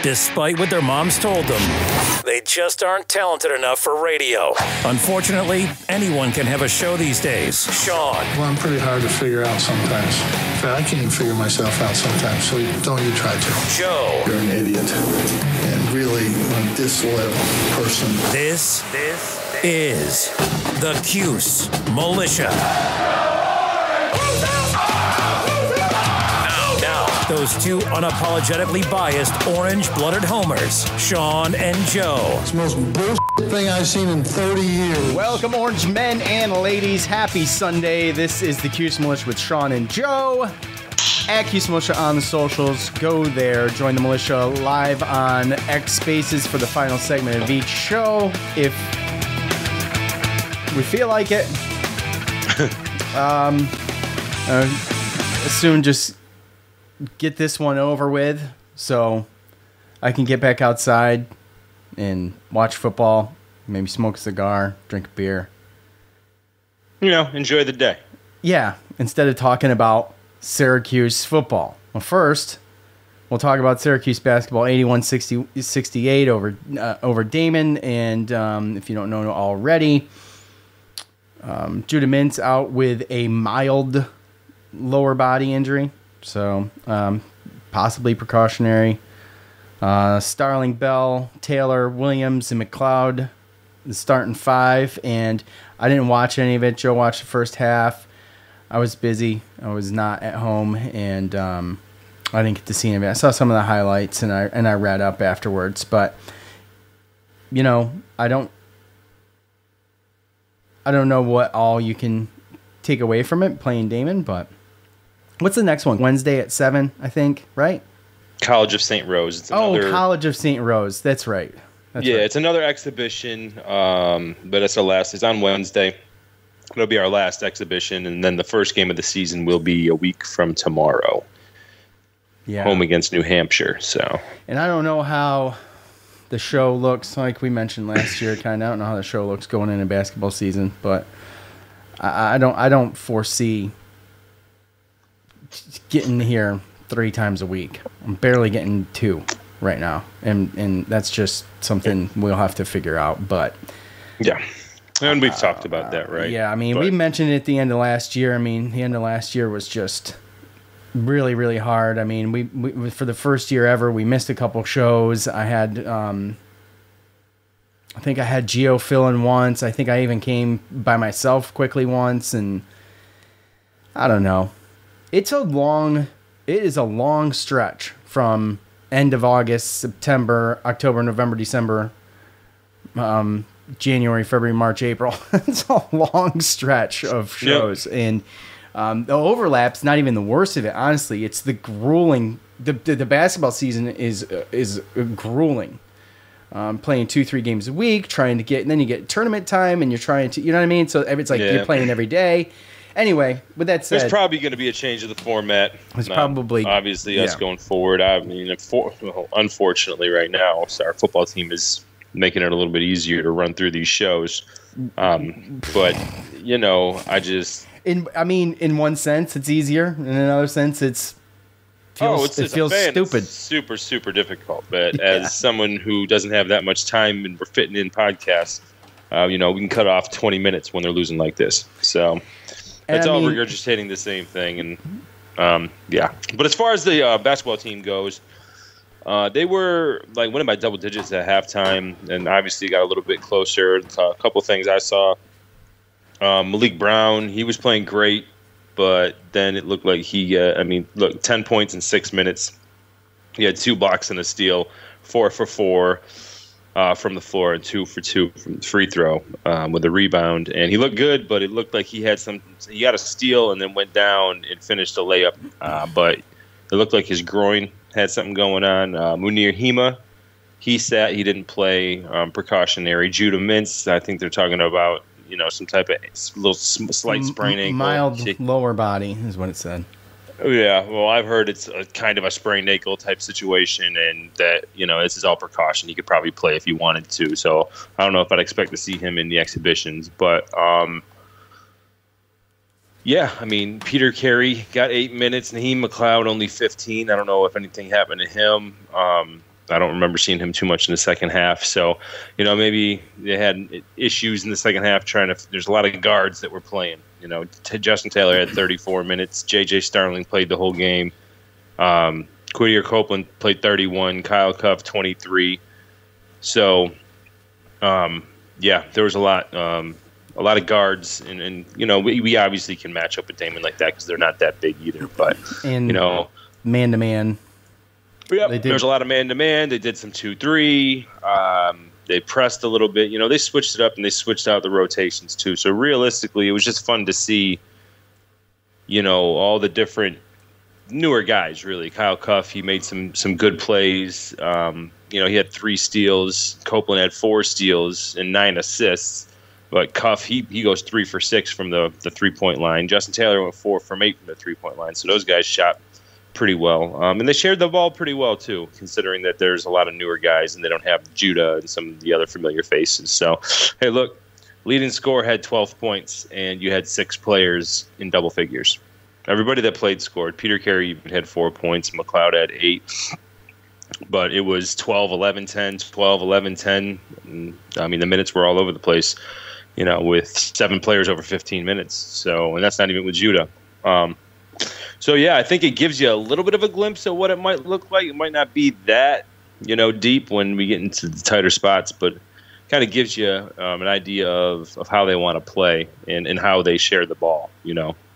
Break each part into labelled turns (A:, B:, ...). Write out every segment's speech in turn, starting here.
A: Despite what their moms told them, they just aren't talented enough for radio. Unfortunately, anyone can have a show these days. Sean.
B: Well, I'm pretty hard to figure out sometimes. In fact, I can't even figure myself out sometimes, so don't you try to.
A: Joe.
B: You're an idiot. And really a disloyal person.
A: This is the Cuse Militia. Those two unapologetically biased, orange-blooded homers, Sean and Joe.
B: It's the most bullshit thing I've seen in 30 years.
C: Welcome, orange men and ladies. Happy Sunday. This is the Cuse Militia with Sean and Joe. At Cuse Militia on the socials. Go there. Join the militia live on X Spaces for the final segment of each show. If we feel like it. Soon just get this one over with so I can get back outside and watch football, maybe smoke a cigar, drink a beer.
D: You know, enjoy the day. Yeah,
C: instead of talking about Syracuse football. Well, first, we'll talk about Syracuse basketball, 81-68 over Damon. And if you don't know already, Judah Mintz out with a mild lower body injury. So, possibly precautionary. Starling, Bell, Taylor, Williams, and McLeod, the starting five. And I didn't watch any of it. Joe watched the first half. I was busy. I was not at home, and I didn't get to see any of it. I saw some of the highlights, and I read up afterwards. But, you know, I don't know what all you can take away from it playing Damon, but... What's the next one? Wednesday at 7, I think, right?
D: College of St. Rose. It's another...
C: College of St. Rose. That's right. Right.
D: It's another exhibition, but it's our last. It's on Wednesday. It'll be our last exhibition, and then the first game of the season will be a week from tomorrow. Yeah. Home against New Hampshire. So. And
C: I don't know how the show looks, like we mentioned last year. I don't know how the show looks going into basketball season, but I don't foresee getting here 3 times a week. I'm barely getting 2 right now, and that's just something we'll have to figure out. But
D: yeah, and we've talked about that, right?
C: Yeah, I mean, we mentioned it at the end of last year. I mean, the end of last year was just really, really hard. I mean, we for the first year ever, we missed a couple shows. I had, I think I had Gio fill in once. I think I even came by myself quickly once, and I don't know. It is a long stretch from end of August, September, October, November, December, January, February, March, April. It's a long stretch of shows. Yep. And the overlap's not even the worst of it. Honestly, it's the grueling. The basketball season is grueling. Playing 2-3 games a week, trying to get, and then you get tournament time, and you're trying to, you know what I mean? So it's like you're playing every day. Anyway, with that said,
D: there's probably going to be a change of the format.
C: It's probably
D: obviously us going forward. I mean, unfortunately, right now, our football team is making it a little bit easier to run through these shows. But you know, in one sense, it's easier. In another sense, it feels stupid. It's super, super difficult. But as someone who doesn't have that much time and we're fitting in podcasts, you know, we can cut off 20 minutes when they're losing like this. So. It's all regurgitating the same thing, and But as far as the basketball team goes, they were like winning by double digits at halftime, and obviously got a little bit closer. A couple of things I saw: Malik Brown, he was playing great, but then it looked like 10 points in 6 minutes. He had 2 blocks and a steal, 4 for 4. From the floor and 2 for 2 from the free throw with a rebound, and he looked good, but it looked like he got a steal and then went down and finished a layup, but it looked like his groin had something going on. Munir Hima, he didn't play, precautionary. Judah Mintz, I think they're talking about, you know, some type of little slight sprain ankle.
C: Mild lower body is what it said.
D: Yeah, well, I've heard it's a kind of a sprained ankle type situation, and that, you know, this is all precaution. He could probably play if he wanted to. So I don't know if I'd expect to see him in the exhibitions, but yeah, I mean, Peter Carey got 8 minutes, Naheem McLeod only 15. I don't know if anything happened to him. I don't remember seeing him too much in the second half. So, maybe they had issues in the second half there's a lot of guards that were playing. Justin Taylor had 34 minutes. J.J. Starling played the whole game. Quiddier Copeland played 31. Kyle Cuff, 23. So, there was a lot of guards. And we obviously can match up with Damon like that because they're not that big either. But,
C: man-to-man.
D: Yep, there's a lot of man-to-man. They did some 2-3. They pressed a little bit. They switched it up, and they switched out the rotations too. So realistically, it was just fun to see, all the different newer guys, really. Kyle Cuff, he made some good plays. He had 3 steals. Copeland had 4 steals and 9 assists. But Cuff, he goes 3 for 6 from the 3-point line. Justin Taylor went 4 from 8 from the 3-point line. So those guys shot pretty well. And they shared the ball pretty well, too, considering that there's a lot of newer guys and they don't have Judah and some of the other familiar faces. So, hey, look, leading scorer had 12 points, and you had 6 players in double figures. Everybody that played scored. Peter Carey even had 4 points. McLeod had 8. But it was 12, 11, 10, 12, 11, 10. And, the minutes were all over the place, with 7 players over 15 minutes. So, and that's not even with Judah. I think it gives you a little bit of a glimpse of what it might look like. It might not be that, deep when we get into the tighter spots, but kind of gives you an idea of how they want to play and how they share the ball.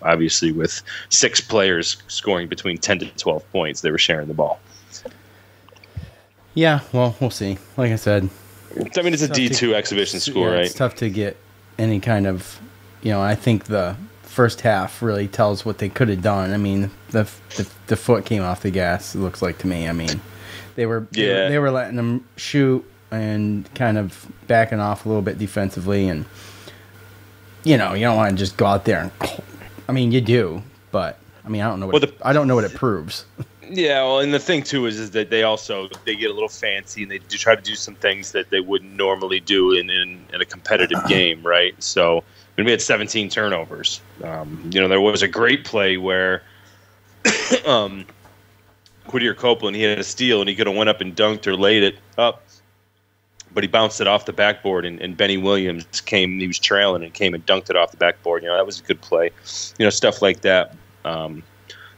D: Obviously with 6 players scoring between 10 to 12 points, they were sharing the ball.
C: Yeah, well, we'll see. Like I said,
D: it's a D2 exhibition score, right?
C: It's tough to get any kind of, I think the first half really tells what they could have done. The foot came off the gas, it looks like to me. They were letting them shoot and kind of backing off a little bit defensively, and you don't want to just go out there and you do, but I don't know what it proves.
D: Yeah, well, and the thing too is that they get a little fancy and they do try to do some things that they wouldn't normally do in a competitive game, right? So when we had 17 turnovers, there was a great play where Quiddier Copeland, he had a steal and he could have went up and dunked or laid it up, but he bounced it off the backboard and Benny Williams he was trailing and came and dunked it off the backboard. That was a good play. Stuff like that.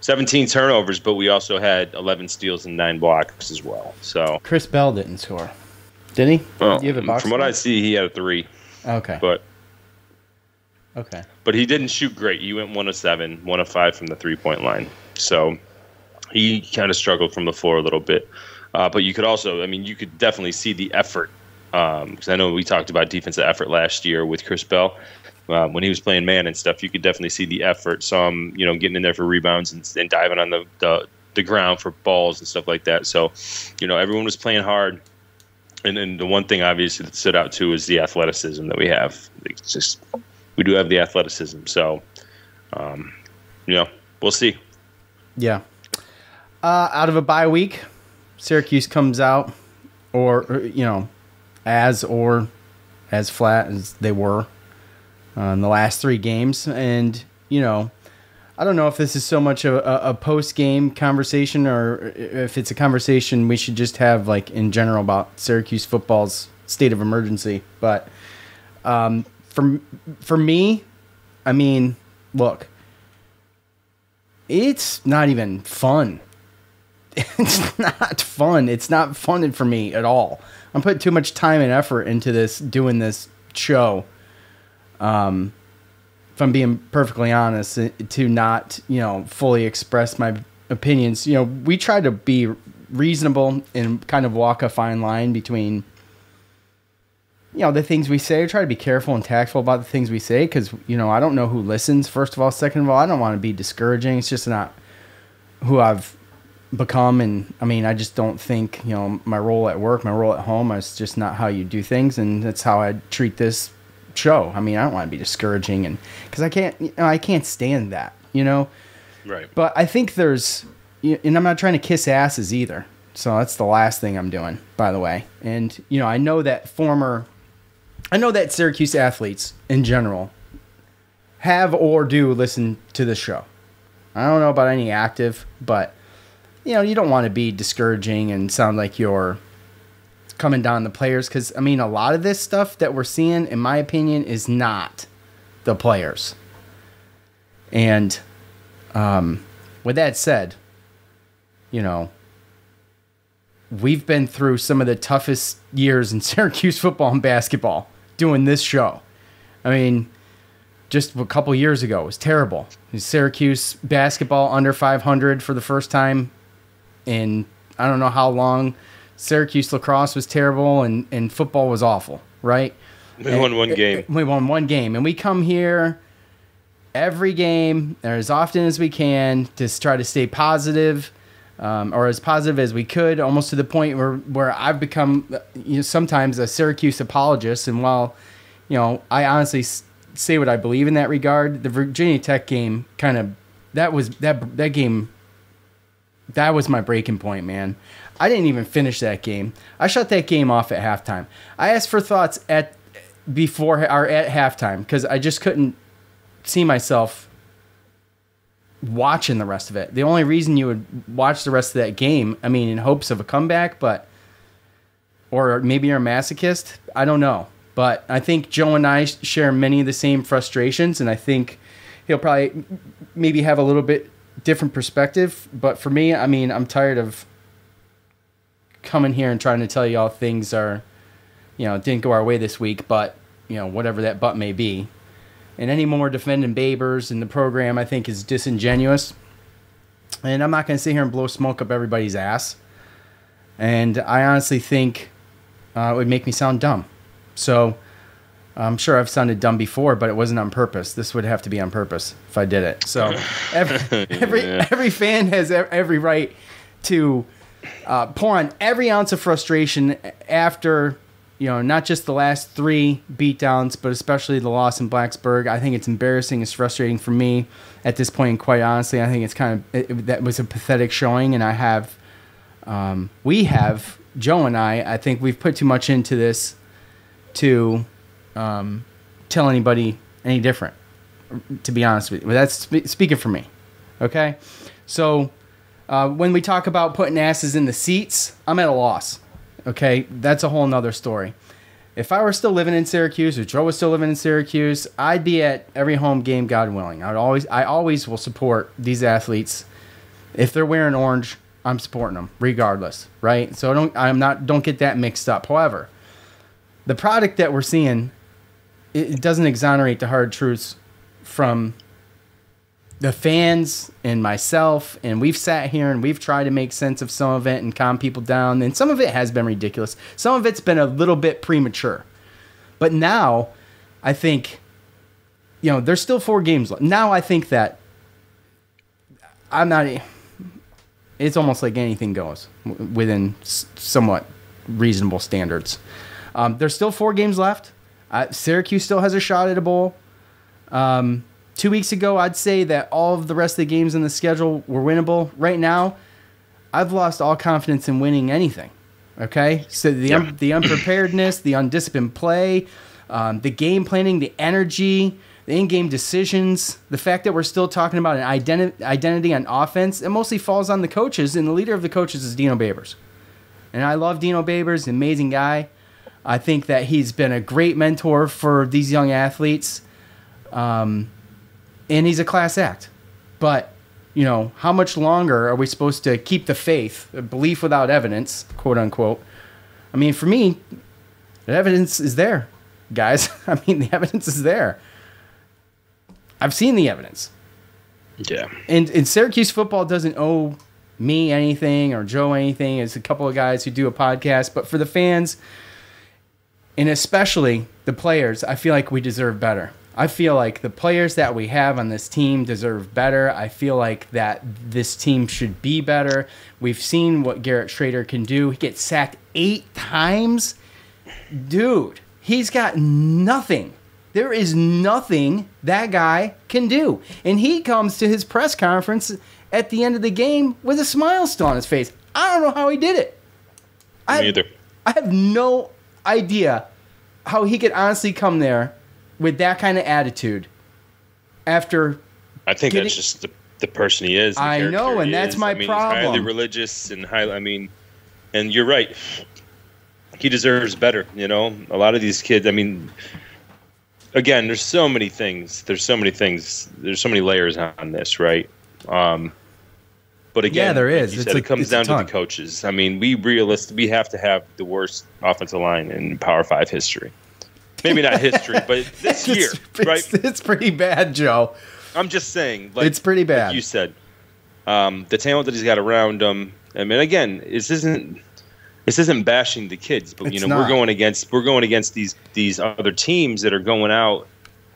D: 17 turnovers, but we also had 11 steals and 9 blocks as well. So
C: Chris Bell didn't score, did he?
D: Well, do you have a box from what I see, he had a 3.
C: Okay.
D: But he didn't shoot great. He went 1 of 7, 1 of 5 from the 3-point line. So he kind of struggled from the floor a little bit. But you could also, you could definitely see the effort. Because I know we talked about defensive effort last year with Chris Bell. When he was playing man and stuff, you could definitely see the effort. Some, getting in there for rebounds and diving on the ground for balls and stuff like that. So, everyone was playing hard. And then the one thing, obviously, that stood out, too, is the athleticism that we have. It's just, we do have the athleticism. So, we'll see.
C: Yeah. Out of a bye week, Syracuse comes out, or as flat as they were in the last 3 games. And, I don't know if this is so much a post-game conversation or if it's a conversation we should just have, in general about Syracuse football's state of emergency. But for me, look, it's not even fun. It's not fun. It's not fun for me at all. I'm putting too much time and effort into doing this show. If I'm being perfectly honest, to not, fully express my opinions. We try to be reasonable and kind of walk a fine line between, the things we say. I try to be careful and tactful about the things we say because, I don't know who listens, first of all. Second of all, I don't want to be discouraging. It's just not who I've become. And, I just don't think, my role at work, my role at home is just not how you do things. And that's how I treat this show. I don't want to be discouraging, and because I can't stand that,
D: Right. But
C: I think there's, and I'm not trying to kiss asses either. So that's the last thing I'm doing, by the way. And I know that Syracuse athletes in general have or do listen to the show. I don't know about any active, but you don't want to be discouraging and sound like you're coming down the players, because, I mean, a lot of this stuff that we're seeing, in my opinion, is not the players. And with that said, you know, we've been through some of the toughest years in Syracuse football and basketball doing this show. I mean, just a couple years ago, it was terrible. Syracuse basketball under 500 for the first time in I don't know how long. Syracuse lacrosse was terrible, and football was awful, right?
D: We won one game.
C: We won one game, and we come here every game, or as often as we can, to try to stay positive, or as positive as we could, almost to the point where I've become, you know, sometimes a Syracuse apologist. And while, you know, I honestly say what I believe in that regard, the Virginia Tech game that was my breaking point, man. I didn't even finish that game. I shut that game off at halftime. I asked for thoughts at halftime because I just couldn't see myself watching the rest of it. The only reason you would watch the rest of that game, I mean, in hopes of a comeback, or maybe you're a masochist, I don't know. But I think Joe and I share many of the same frustrations, and I think he'll probably maybe have a little bit different perspective. But for me, I mean, I'm tired of coming here and trying to tell you all things are, you know, didn't go our way this week, but, you know, whatever that but may be. And any more defending Babers in the program, I think, is disingenuous. And I'm not going to sit here and blow smoke up everybody's ass. And I honestly think it would make me sound dumb. So I'm sure I've sounded dumb before, but it wasn't on purpose. This would have to be on purpose if I did it. So every fan has every right to pour on every ounce of frustration after, you know, not just the last 3 beatdowns, but especially the loss in Blacksburg. I think it's embarrassing. It's frustrating for me at this point. Quite honestly, I think it's that was a pathetic showing, and we have, Joe and I think we've put too much into this to tell anybody any different, to be honest with you. But that's speaking for me, okay? So when we talk about putting asses in the seats, I'm at a loss, okay? That's a whole nother story. If I were still living in Syracuse, or Joe was still living in Syracuse, I'd be at every home game, God willing. I always will support these athletes. If they're wearing orange, I'm supporting them regardless, right? So don't get that mixed up. However, the product that we're seeing, it doesn't exonerate the hard truths from the fans and myself, and we've sat here and we've tried to make sense of some of it and calm people down, and some of it has been ridiculous. Some of it's been a little bit premature. But now, I think, you know, there's still 4 games left. Now I think that it's almost like anything goes within somewhat reasonable standards. There's still 4 games left. Syracuse still has a shot at a bowl. 2 weeks ago, I'd say that all of the rest of the games in the schedule were winnable. Right now, I've lost all confidence in winning anything. Okay? So the unpreparedness, the undisciplined play, the game planning, the energy, the in-game decisions, the fact that we're still talking about an identity on offense, it mostly falls on the coaches, and the leader of the coaches is Dino Babers. And I love Dino Babers, an amazing guy. I think that he's been a great mentor for these young athletes. And he's a class act. But, you know, how much longer are we supposed to keep the faith, belief without evidence, quote unquote? I mean, for me, the evidence is there, guys. I mean, the evidence is there. I've seen the evidence.
D: Yeah.
C: And Syracuse football doesn't owe me anything or Joe anything. It's a couple of guys who do a podcast. But for the fans, and especially the players, I feel like we deserve better. I feel like the players that we have on this team deserve better. I feel like that this team should be better. We've seen what Garrett Schrader can do. He gets sacked 8 times. Dude, he's got nothing. There is nothing that guy can do. And he comes to his press conference at the end of the game with a smile still on his face. I don't know how he did it.
D: Me either.
C: I have no idea how he could honestly come there with that kind of attitude after
D: I think that's just the person he is.
C: I know, and that's my problem.
D: He's highly religious and and you're right. he deserves better. You know, a lot of these kids. I mean, again, there's so many things. There's so many layers on this, right? But again,
C: yeah, there is.
D: It comes down to the coaches. I mean, we have to have the worst offensive line in Power 5 history. Maybe not history, but this year, right?
C: It's pretty bad, Joe.
D: I'm just saying. Like,
C: it's pretty bad.
D: Like you said, the talent that he's got around him. I mean, again, this isn't bashing the kids, but we're going against these other teams that are going out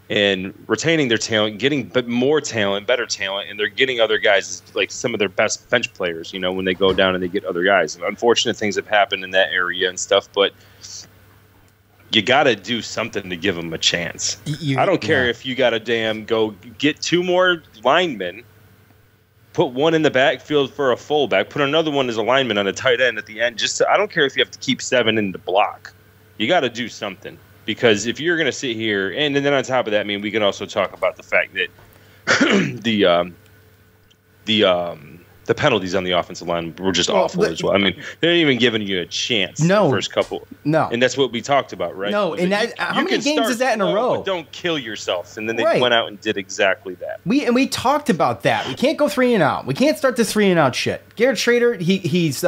D: and retaining their talent, getting more talent, better talent, and they're getting other guys, like some of their best bench players, when they go down and they get other guys. And unfortunate things have happened in that area and stuff, but you got to do something to give them a chance. I don't care if you got to go get 2 more linemen, put one in the backfield for a fullback, put another one as a lineman on a tight end at the end. I don't care if you have to keep 7 in the block. You got to do something. Because if you're going to sit here, and then on top of that, I mean, we can also talk about the fact that the penalties on the offensive line were just awful as well. I mean, they didn't even giving you a chance.
C: No,
D: the first couple.
C: No,
D: and that's what we talked about, right?
C: No, and how many games is that in a row?
D: But don't kill yourself, and then they went out and did exactly that.
C: We talked about that. We can't go 3 and out. We can't start this 3 and out shit. Garrett Schrader, he picks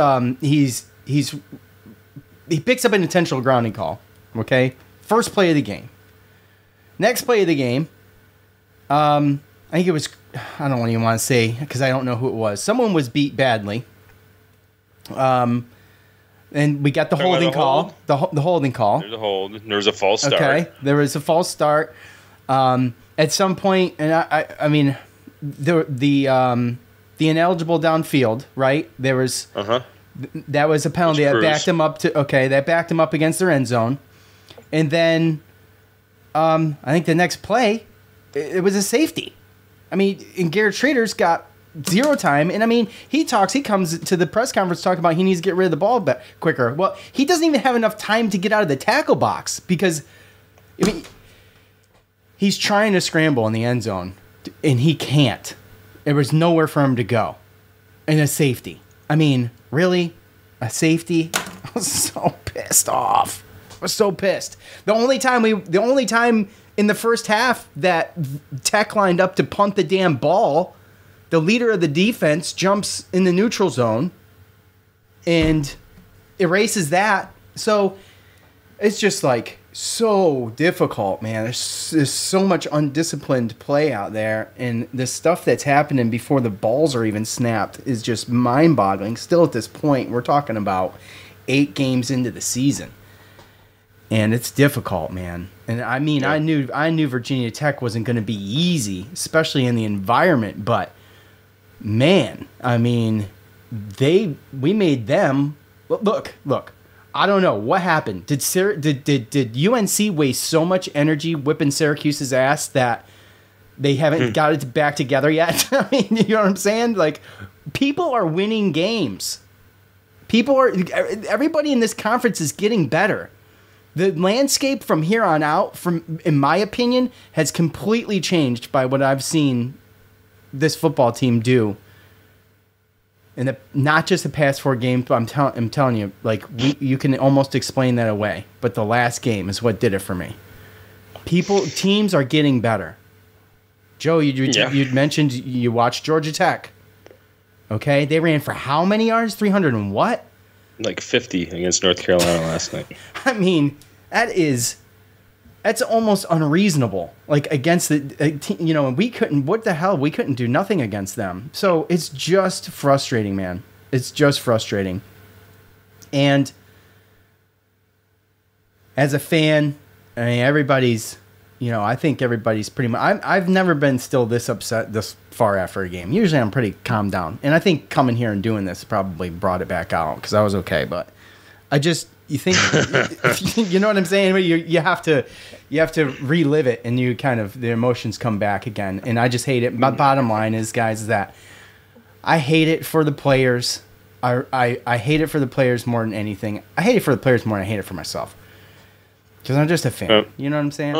C: up an intentional grounding call. Okay. First play of the game. Next play of the game, I think it was, I don't even want to say because I don't know who it was. Someone was beat badly. And we got the holding call. The holding call.
D: There's a hold. There was a false start. Okay,
C: there was a false start. At some point, and I mean, the ineligible downfield, right? There was that was a penalty that backed him up against their end zone. And then I think the next play, it was a safety. I mean, and Garrett Schrader's got 0 time. And, I mean, he comes to the press conference talking about he needs to get rid of the ball quicker. Well, he doesn't even have enough time to get out of the tackle box because, I mean, he's trying to scramble in the end zone, and he can't. There was nowhere for him to go. And a safety. I mean, really? A safety? I was so pissed off. I was so pissed. The only time in the first half that Tech lined up to punt the damn ball, the leader of the defense jumps in the neutral zone and erases that. So it's just like so difficult, man. There's so much undisciplined play out there, and the stuff that's happening before the balls are even snapped is just mind-boggling. Still at this point, we're talking about 8 games into the season. And it's difficult, man. And I mean, yeah. I knew Virginia Tech wasn't going to be easy, especially in the environment. But man, I mean, we made them look. I don't know what happened. Did UNC waste so much energy whipping Syracuse's ass that they haven't got it back together yet? I mean, you know what I'm saying? Like, people are winning games. Everybody in this conference is getting better. The landscape from here on out, in my opinion, has completely changed by what I've seen this football team do. And not just the past 4 games, but I'm telling you, like you can almost explain that away. But the last game is what did it for me. Teams are getting better. Joe, you'd mentioned you watched Georgia Tech. Okay, they ran for how many yards? 300 and what?
D: Like 50 against North Carolina last night.
C: I mean, that's almost unreasonable. Like against we couldn't. What the hell? We couldn't do nothing against them. So it's just frustrating, man. It's just frustrating. And as a fan, I mean, everybody's. I think everybody's pretty much. I've never been still this upset this far after a game. Usually I'm pretty calmed down, and I think coming here and doing this probably brought it back out because I was okay. But you think you know what I'm saying? You have to relive it, and the emotions come back again. And I just hate it. My bottom line is, guys, is that I hate it for the players. I hate it for the players more than anything. I hate it for the players more than I hate it for myself. Because I'm just a fan. You know what I'm saying?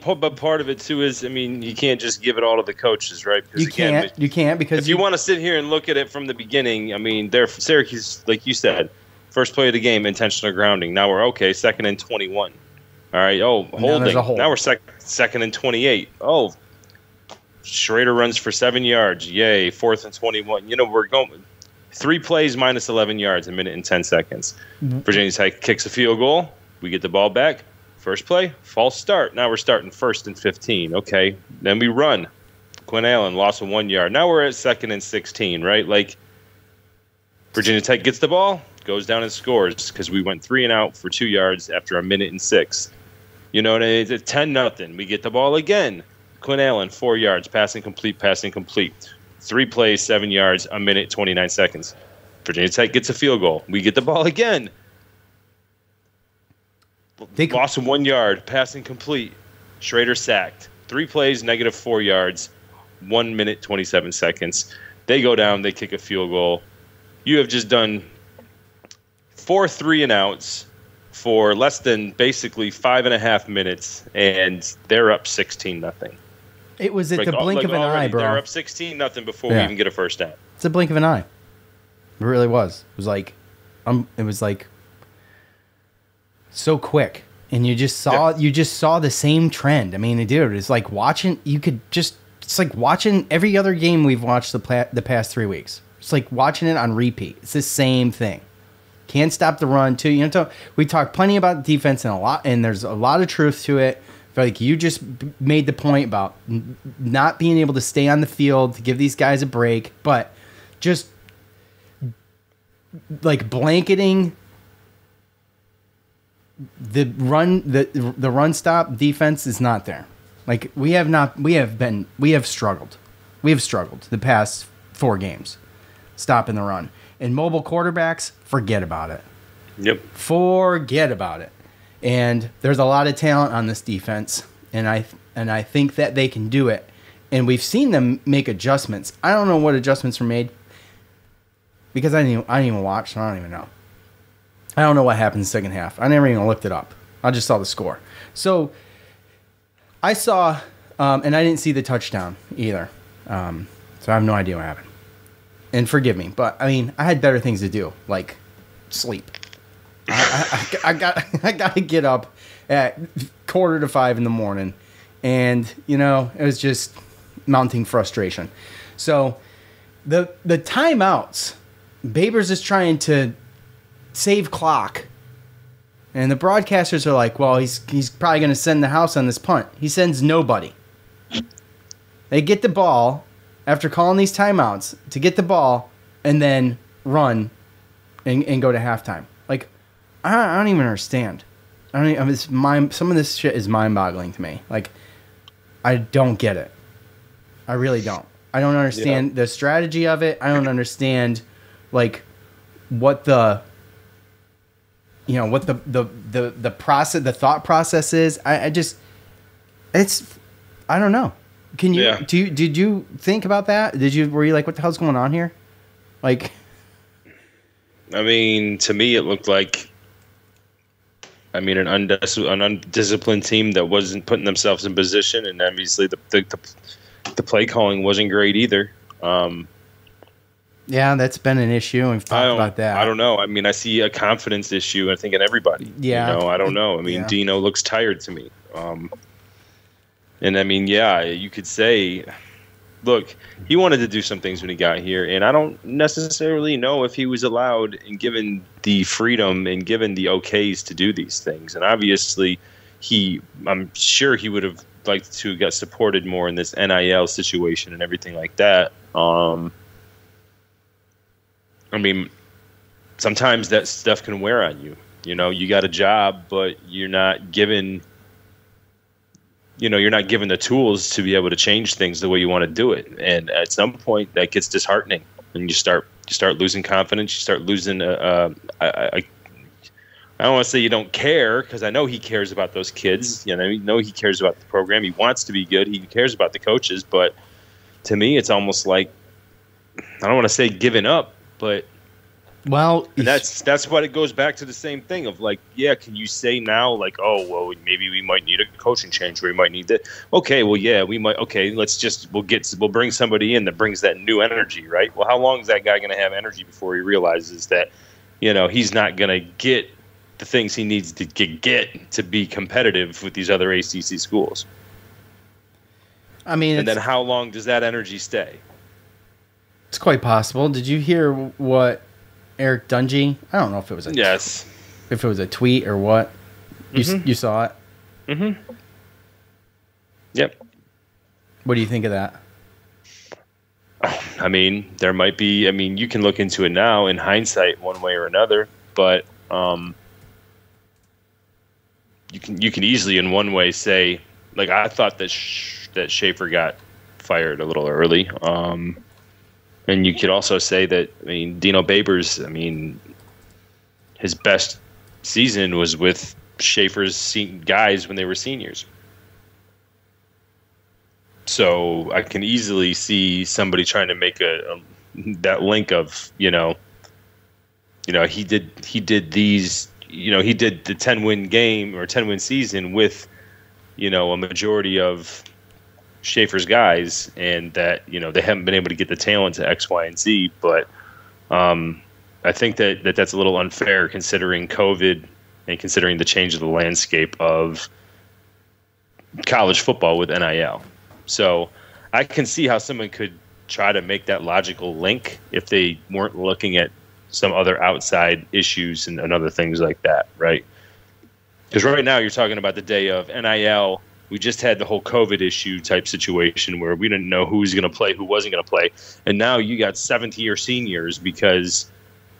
D: But part of it, too, is, I mean, you can't just give it all to the coaches, right?
C: You can't because...
D: If you want to sit here and look at it from the beginning, I mean, they're Syracuse, like you said, First play of the game, intentional grounding. Now we're okay. 2nd and 21. All right. Oh, holding. Now we're second and 28. Oh, Schrader runs for 7 yards. Yay. 4th and 21. We're going 3 plays minus 11 yards, a minute and 10 seconds. Virginia Tech kicks a field goal. We get the ball back. First play, false start. Now we're starting 1st and 15. Okay. Then we run. Quinn Allen lost 1 yard. Now we're at 2nd and 16, right? Like, Virginia Tech gets the ball, goes down and scores because we went 3 and out for 2 yards after a minute and 6. It's 10-0. We get the ball again. Quinn Allen, 4 yards, passing complete. 3 plays, 7 yards, a minute, 29 seconds. Virginia Tech gets a field goal. We get the ball again. They lost 1 yard, passing complete. Schrader sacked. 3 plays, negative 4 yards, 1 minute, 27 seconds. They go down, they kick a field goal. You have just done 4 3-and-outs for less than basically 5.5 minutes, and they're up 16-0.
C: It was at the blink of an eye, bro.
D: They're up 16-0 before we even get a first down.
C: It's a blink of an eye. It really was. It was like so quick, and you just saw the same trend. I mean, dude, it's like watching. It's like watching every other game we've watched the past 3 weeks. It's like watching it on repeat. It's the same thing. Can't stop the run too. We talk plenty about defense and there's a lot of truth to it. I feel like you just made the point about not being able to stay on the field to give these guys a break, but just like blanketing the run stop defense is not there. Like we have struggled. We have struggled the past 4 games stopping the run. And mobile quarterbacks, forget about it.
D: Yep.
C: Forget about it. And there's a lot of talent on this defense, and I think that they can do it. And we've seen them make adjustments. I don't know what adjustments were made because I didn't even watch, so I don't even know. I don't know what happened in the second half. I never even looked it up. I just saw the score. So I saw, and I didn't see the touchdown either. So I have no idea what happened. And forgive me, but I mean, I had better things to do, like sleep. I got to get up at 4:45 in the morning, and it was just mounting frustration. So the timeouts, Babers is trying to save clock, and the broadcasters are like, well, he's probably going to send the house on this punt. He sends nobody. They get the ball after calling these timeouts to get the ball and then run and go to halftime. Like, I don't even understand. Some of this shit is mind-boggling to me. Like, I don't get it. I really don't. I don't understand the strategy of it. I don't understand, like, what the process, the thought process is. I don't know. Can you did you think about that? Were you like, what the hell's going on here? Like,
D: I mean, to me, it looked like, an undisciplined team that wasn't putting themselves in position, and obviously the play calling wasn't great either.
C: Yeah, that's been an issue. We've talked about that.
D: I don't know. I mean, I see a confidence issue, I think, in everybody.
C: Yeah.
D: I don't know. I mean, Dino looks tired to me. And I mean, you could say, look, he wanted to do some things when he got here, and I don't necessarily know if he was allowed and given the freedom and given the okays to do these things. And obviously, I'm sure he would have liked to get supported more in this NIL situation and everything like that. I mean, sometimes that stuff can wear on you. You got a job, but you're not given the tools to be able to change things the way you want to do it. And at some point that gets disheartening, and you start losing confidence. You start losing, I don't want to say you don't care, because I know he cares about those kids. He cares about the program. He wants to be good. He cares about the coaches. But to me, it's almost like, I don't want to say giving up, but that's what it goes back to, the same thing of like, can you say now, like, oh, well, maybe we might need a coaching change, or we might need that. Okay, well, we might. Okay, we'll bring somebody in that brings that new energy, right? Well, how long is that guy going to have energy before he realizes that he's not going to get the things he needs to get to be competitive with these other ACC schools.
C: I mean,
D: and then how long does that energy stay?
C: It's quite possible. Did you hear what Eric Dungy? I don't know if it was if it was a tweet or what. You saw it?
D: Mm-hmm. Yep.
C: What do you think of that?
D: I mean, there might be. I mean, you can look into it now in hindsight, one way or another. But you can easily, in one way, say, like, I thought that that Schaefer got fired a little early. And you could also say that, I mean, Dino Babers, I mean, his best season was with Schaefer's guys when they were seniors. So I can easily see somebody trying to make that link of, he did these, he did the 10-win game or 10-win season with, a majority of Schaefer's guys, and that they haven't been able to get the talent to X, Y, and Z. But I think that's a little unfair considering COVID and considering the change of the landscape of college football with NIL. So I can see how someone could try to make that logical link if they weren't looking at some other outside issues and other things like that, right? Because right now you're talking about the day of NIL. We just had the whole COVID issue type situation where we didn't know who was going to play, who wasn't going to play. And now you got 7th-year seniors because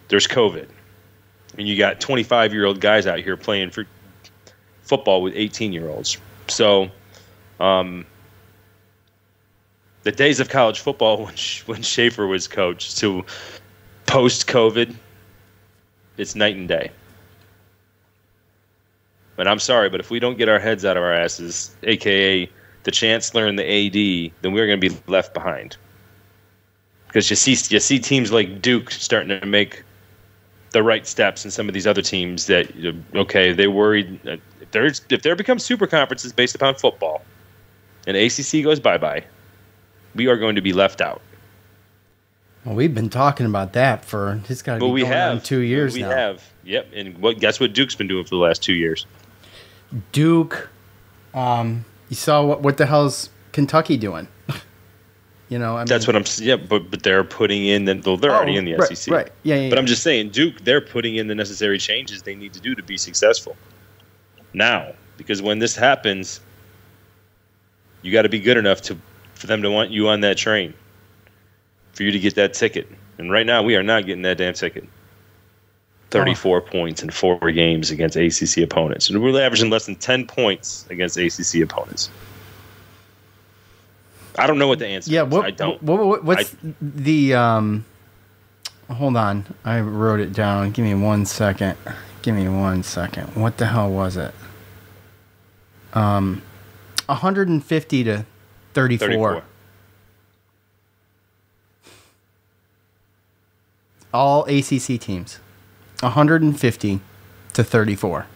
D: there's COVID. And you got 25-year-old guys out here playing for football with 18-year-olds. So the days of college football when Schaefer was coach to post-COVID, it's night and day. But I'm sorry, but if we don't get our heads out of our asses, a.k.a. the chancellor and the AD, then we're going to be left behind. Because you see teams like Duke starting to make the right steps, and some of these other teams that, they worried if there becomes super conferences based upon football, and ACC goes bye-bye, we are going to be left out.
C: Well, we've been talking about that for it's got to be going on 2 years now.
D: We have, yep. And guess what Duke's been doing for the last 2 years?
C: Duke, you saw what the hell's Kentucky doing?
D: That's what I'm. Yeah, but they're putting in. They're already in the SEC,
C: right? Yeah.
D: But I'm just saying, Duke, they're putting in the necessary changes they need to do to be successful. Now, because when this happens, you got to be good enough for them to want you on that train, for you to get that ticket. And right now, we are not getting that damn ticket. 34 points in 4 games against ACC opponents. And we're averaging less than 10 points against ACC opponents. I don't know what the answer is. I don't.
C: What's the hold on. I wrote it down. Give me 1 second. What the hell was it? 150 to 34. All ACC teams. 150 to 34.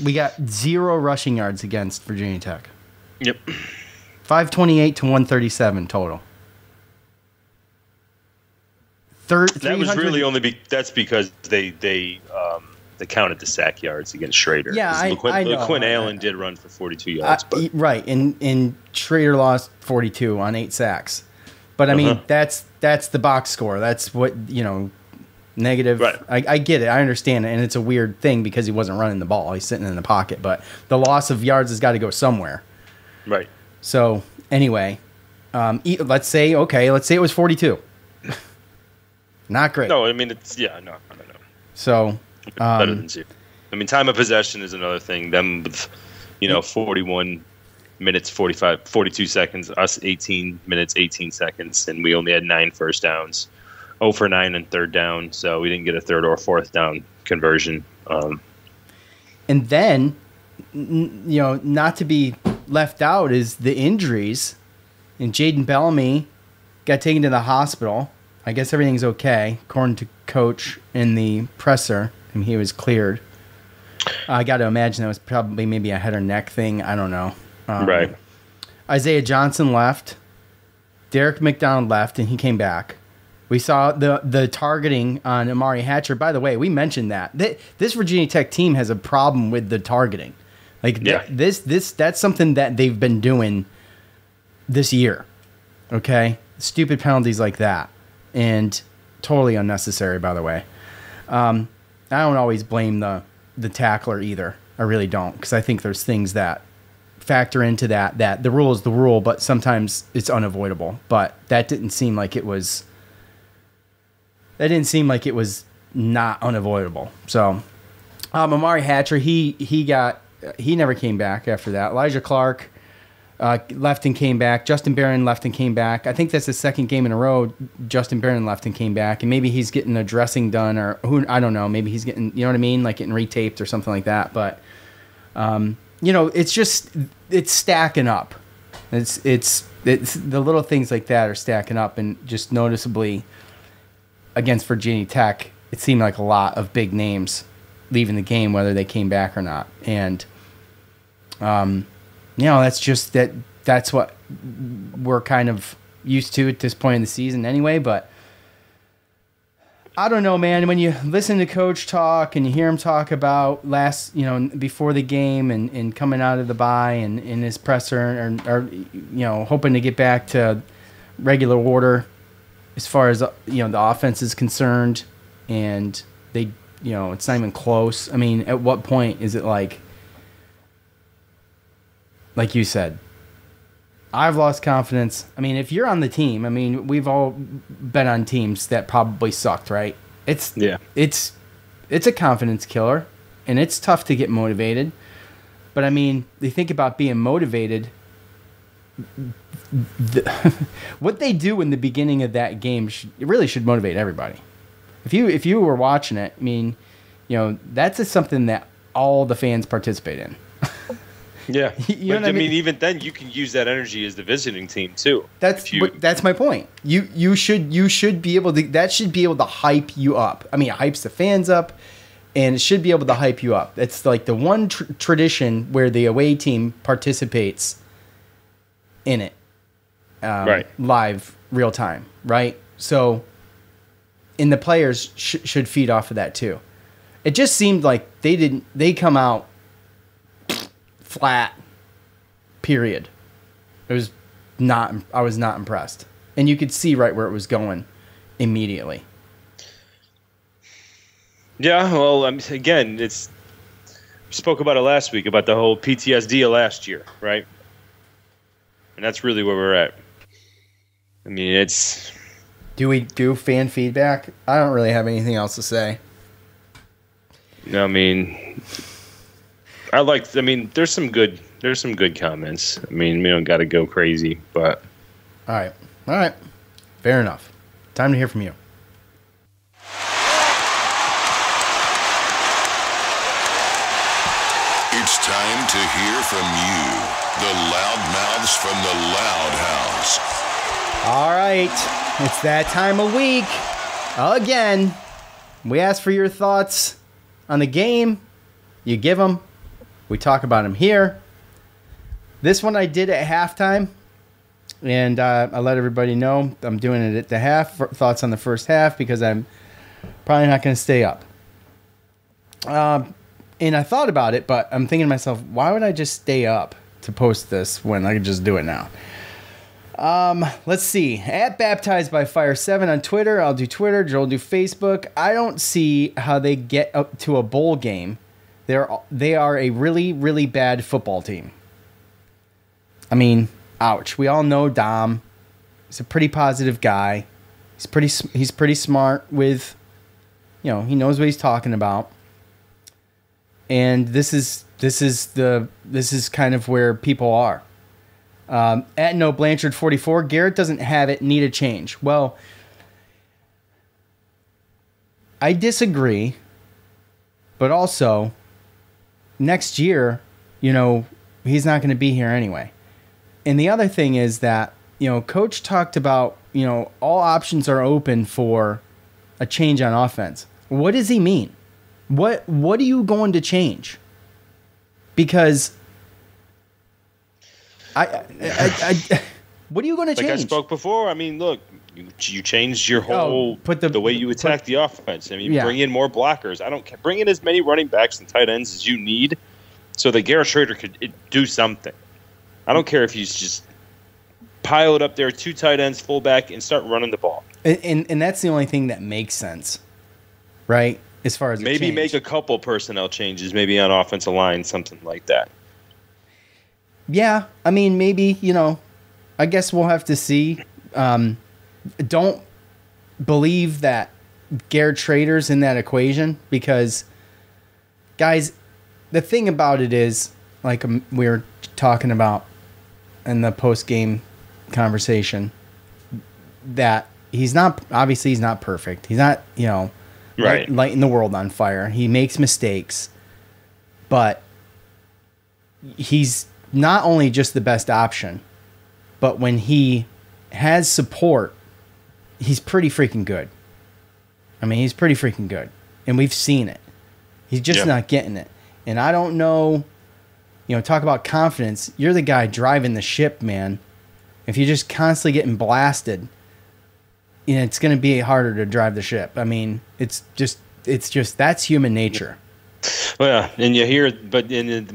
C: We got 0 rushing yards against Virginia Tech.
D: Yep.
C: 528 to 137 total.
D: That was really only that's because they counted the sack yards against Schrader.
C: Yeah, I know.
D: Quinn Allen did run for 42 yards.
C: Right, and Schrader lost 42 on 8 sacks. But I mean, that's the box score. That's what, negative.
D: Right.
C: I get it. I understand it. And it's a weird thing because he wasn't running the ball. He's sitting in the pocket. But the loss of yards has got to go somewhere.
D: Right.
C: So, anyway, let's say it was 42. Not great.
D: No, I mean, no.
C: So,
D: better than 0. I mean, time of possession is another thing. Them with, 41 minutes, 42 seconds, us 18 minutes, 18 seconds, and we only had 9 first downs. 0 for 9 and third down, so we didn't get a third or fourth down conversion.
C: And then, not to be left out is the injuries. And Jaden Bellamy got taken to the hospital. I guess everything's okay, according to Coach in the presser, and he was cleared. I got to imagine that was probably maybe a head or neck thing. I don't know.
D: Right.
C: Isaiah Johnson left. Derek McDonald left, and he came back. We saw the targeting on Amari Hatcher. By the way, we mentioned that. This Virginia Tech team has a problem with the targeting. That's something that they've been doing this year. Okay? Stupid penalties like that. And totally unnecessary, by the way. I don't always blame the tackler either. I really don't, because I think there's things that factor into that the rule is the rule, but sometimes it's unavoidable. But that didn't seem like it was not unavoidable. So Amari Hatcher, he never came back after that. Elijah Clark left and came back. Justin Barron left and came back. I think that's the second game in a row Justin Barron left and came back, and maybe he's getting a dressing done, or I don't know, maybe he's getting, you know what I mean, like getting retaped or something like that. But it's stacking up. It's the little things like that are stacking up, and just noticeably against Virginia Tech, it seemed like a lot of big names leaving the game, whether they came back or not. And that's what we're kind of used to at this point in the season anyway. But I don't know, man. When you listen to Coach talk and you hear him talk about before the game and coming out of the bye and in his presser, or hoping to get back to regular order as far as the offense is concerned, and they it's not even close. I mean, at what point is it like you said, I've lost confidence. I mean, if you're on the team, I mean, we've all been on teams that probably sucked, right? It's a confidence killer, and it's tough to get motivated. But I mean, they think about being motivated. What they do in the beginning of that game it really should motivate everybody. If you were watching it, I mean, that's something that all the fans participate in.
D: Yeah, I mean, even then, you can use that energy as the visiting team too.
C: That's my point. You should be able to. That should be able to hype you up. I mean, it hypes the fans up, and it should be able to hype you up. It's like the one tradition where the away team participates in it,
D: right?
C: Live, real time, right? So, and the players should feed off of that too. It just seemed like they didn't. They come out flat, period. I was not impressed. And you could see right where it was going immediately.
D: Yeah, well, again, we spoke about it last week, about the whole PTSD of last year, right? And that's really where we're at. I mean,
C: Do we do fan feedback? I don't really have anything else to say.
D: I mean, there's some good comments. I mean, we don't got to go crazy, but
C: all right, fair enough. Time to hear from you.
E: It's time to hear from you, the loudmouths from the Loud House.
C: All right, it's that time of week again. We ask for your thoughts on the game. You give them. We talk about them here. This one I did at halftime, and I let everybody know I'm doing it at the half. Thoughts on the first half, because I'm probably not going to stay up. And I thought about it, but I'm thinking to myself, why would I just stay up to post this when I could just do it now? Let's see. At Baptized by Fire 7 on Twitter. I'll do Twitter. Joel will do Facebook. I don't see how they get up to a bowl game. They are a really, really bad football team. I mean, ouch. We all know Dom. He's a pretty positive guy. He's pretty smart with, he knows what he's talking about. And this is kind of where people are. At No Blanchard 44, Garrett doesn't have it, need a change. Well, I disagree, but also next year, he's not going to be here anyway. And the other thing is that, Coach talked about, all options are open for a change on offense. What does he mean? What are you going to change? Because What are you going to change?
D: Like I spoke before, I mean, look, you changed your whole the way you attack the offense. I mean, bring in more blockers. I don't care. Bring in as many running backs and tight ends as you need, so that Garrett Schrader could do something. I don't care if he's just pile it up there, 2 tight ends, fullback, and start running the ball.
C: And that's the only thing that makes sense, right? As far as
D: maybe make a couple personnel changes, maybe on offensive line, something like that.
C: Yeah, I mean, maybe, I guess we'll have to see. Don't believe that Garrett Schrader's in that equation because, guys, the thing about it is, like we were talking about in the post-game conversation, that he's not perfect. He's not,
D: right,
C: lighting the world on fire. He makes mistakes, but he's not only just the best option, but when he has support, he's pretty freaking good. I mean, he's pretty freaking good. And we've seen it. He's just not getting it. And I don't know, talk about confidence. You're the guy driving the ship, man. If you're just constantly getting blasted, it's going to be harder to drive the ship. I mean, it's just that's human nature.
D: Well, yeah, and you hear,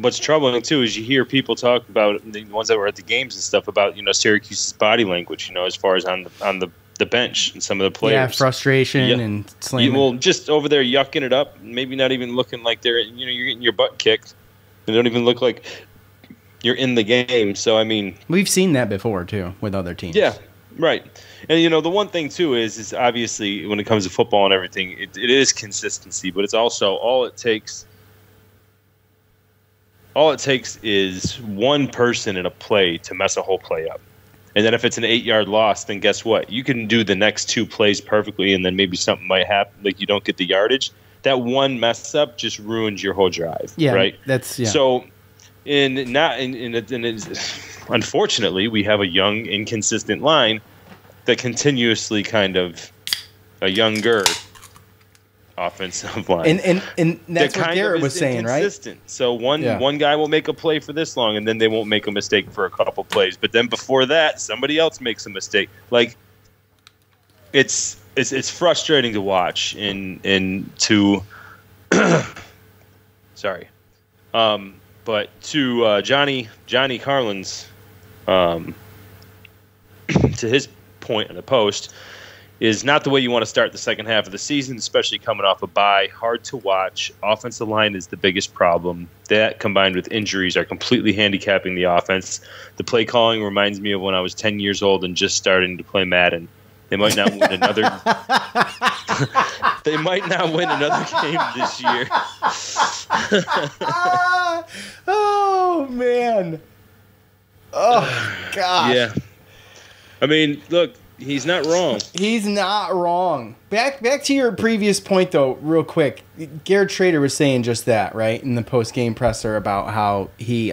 D: what's troubling too is you hear people talk about the ones that were at the games and stuff about Syracuse's body language, as far as on the bench and some of the players.
C: Yeah, frustration and slamming.
D: Well, just over there yucking it up, maybe not even looking like you're getting your butt kicked. They don't even look like you're in the game. So I mean,
C: we've seen that before too with other teams.
D: Yeah, right. And the one thing too is obviously when it comes to football and everything, it is consistency, but it's also all it takes is one person in a play to mess a whole play up. And then if it's an 8-yard loss, then guess what? You can do the next 2 plays perfectly, and then maybe something might happen, like you don't get the yardage. That one mess up just ruins your whole drive.
C: Yeah,
D: right.
C: That's
D: So, unfortunately, we have a young, inconsistent line that continuously kind of a younger offensive line.
C: And that's what Garrett was saying, right?
D: So one guy will make a play for this long, and then they won't make a mistake for a couple plays. But then before that, somebody else makes a mistake. Like it's frustrating to watch and to sorry. But to Johnny Carlin's to his point in the post, is not the way you want to start the second half of the season, especially coming off a bye. Hard to watch. Offensive line is the biggest problem. That, combined with injuries, are completely handicapping the offense. The play calling reminds me of when I was 10 years old and just starting to play Madden. They might not win another. They might not win another game this year.
C: Oh man. Oh God.
D: Yeah. I mean, look. He's not wrong.
C: He's not wrong. Back to your previous point, though, real quick. Garrett Schrader was saying just that, right, in the post-game presser about how he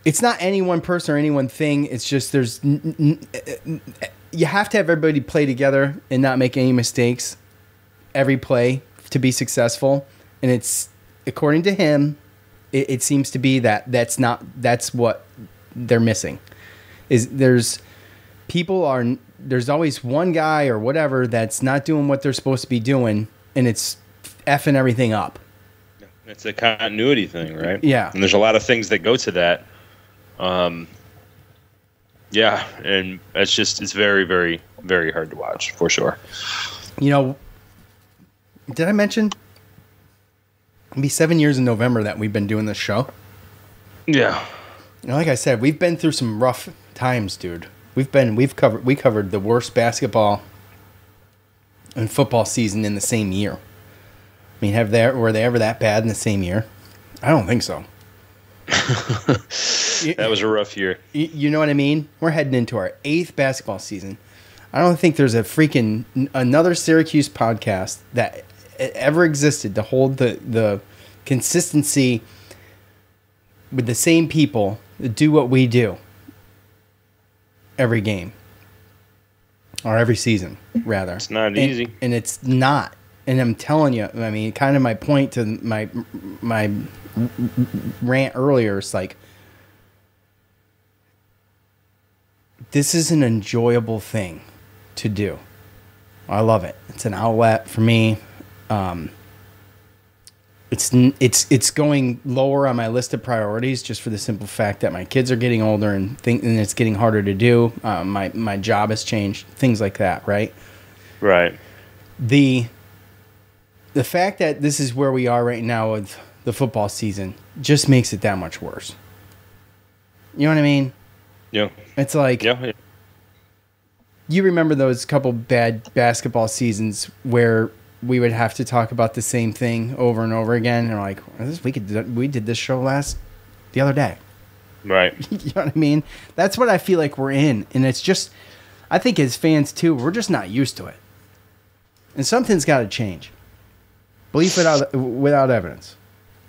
C: it's not any one person or any one thing. It's just you have to have everybody play together and not make any mistakes every play to be successful. And it's, according to him, it seems to be that's what they're missing. There's always one guy or whatever that's not doing what they're supposed to be doing, and it's effing everything up.
D: It's a continuity thing, right?
C: Yeah.
D: And there's a lot of things that go to that. Yeah, and it's very, very, very hard to watch, for sure.
C: Did I mention it'll be 7 years in November that we've been doing this show?
D: Yeah.
C: Like I said, we've been through some rough times, dude. We covered the worst basketball and football season in the same year. I mean, were they ever that bad in the same year? I don't think so.
D: That was a rough year.
C: You know what I mean? We're heading into our 8th basketball season. I don't think there's another Syracuse podcast that ever existed to hold the consistency with the same people that do what we do every game or every season, rather.
D: It's not easy.
C: And it's not. And I'm telling you, I mean, kind of my point to my rant earlier is like, this is an enjoyable thing to do. I love it. It's an outlet for me. It's going lower on my list of priorities just for the simple fact that my kids are getting older and it's getting harder to do. My job has changed, things like that, right?
D: Right.
C: The fact that this is where we are right now with the football season just makes it that much worse. You know what I mean?
D: Yeah.
C: It's like,
D: Yeah.
C: you remember those couple bad basketball seasons where we would have to talk about the same thing over and over again, and like, we did this show the other day.
D: Right.
C: You know what I mean? That's what I feel like we're in, and it's just, I think as fans too, we're just not used to it, and something's got to change. Belief without evidence.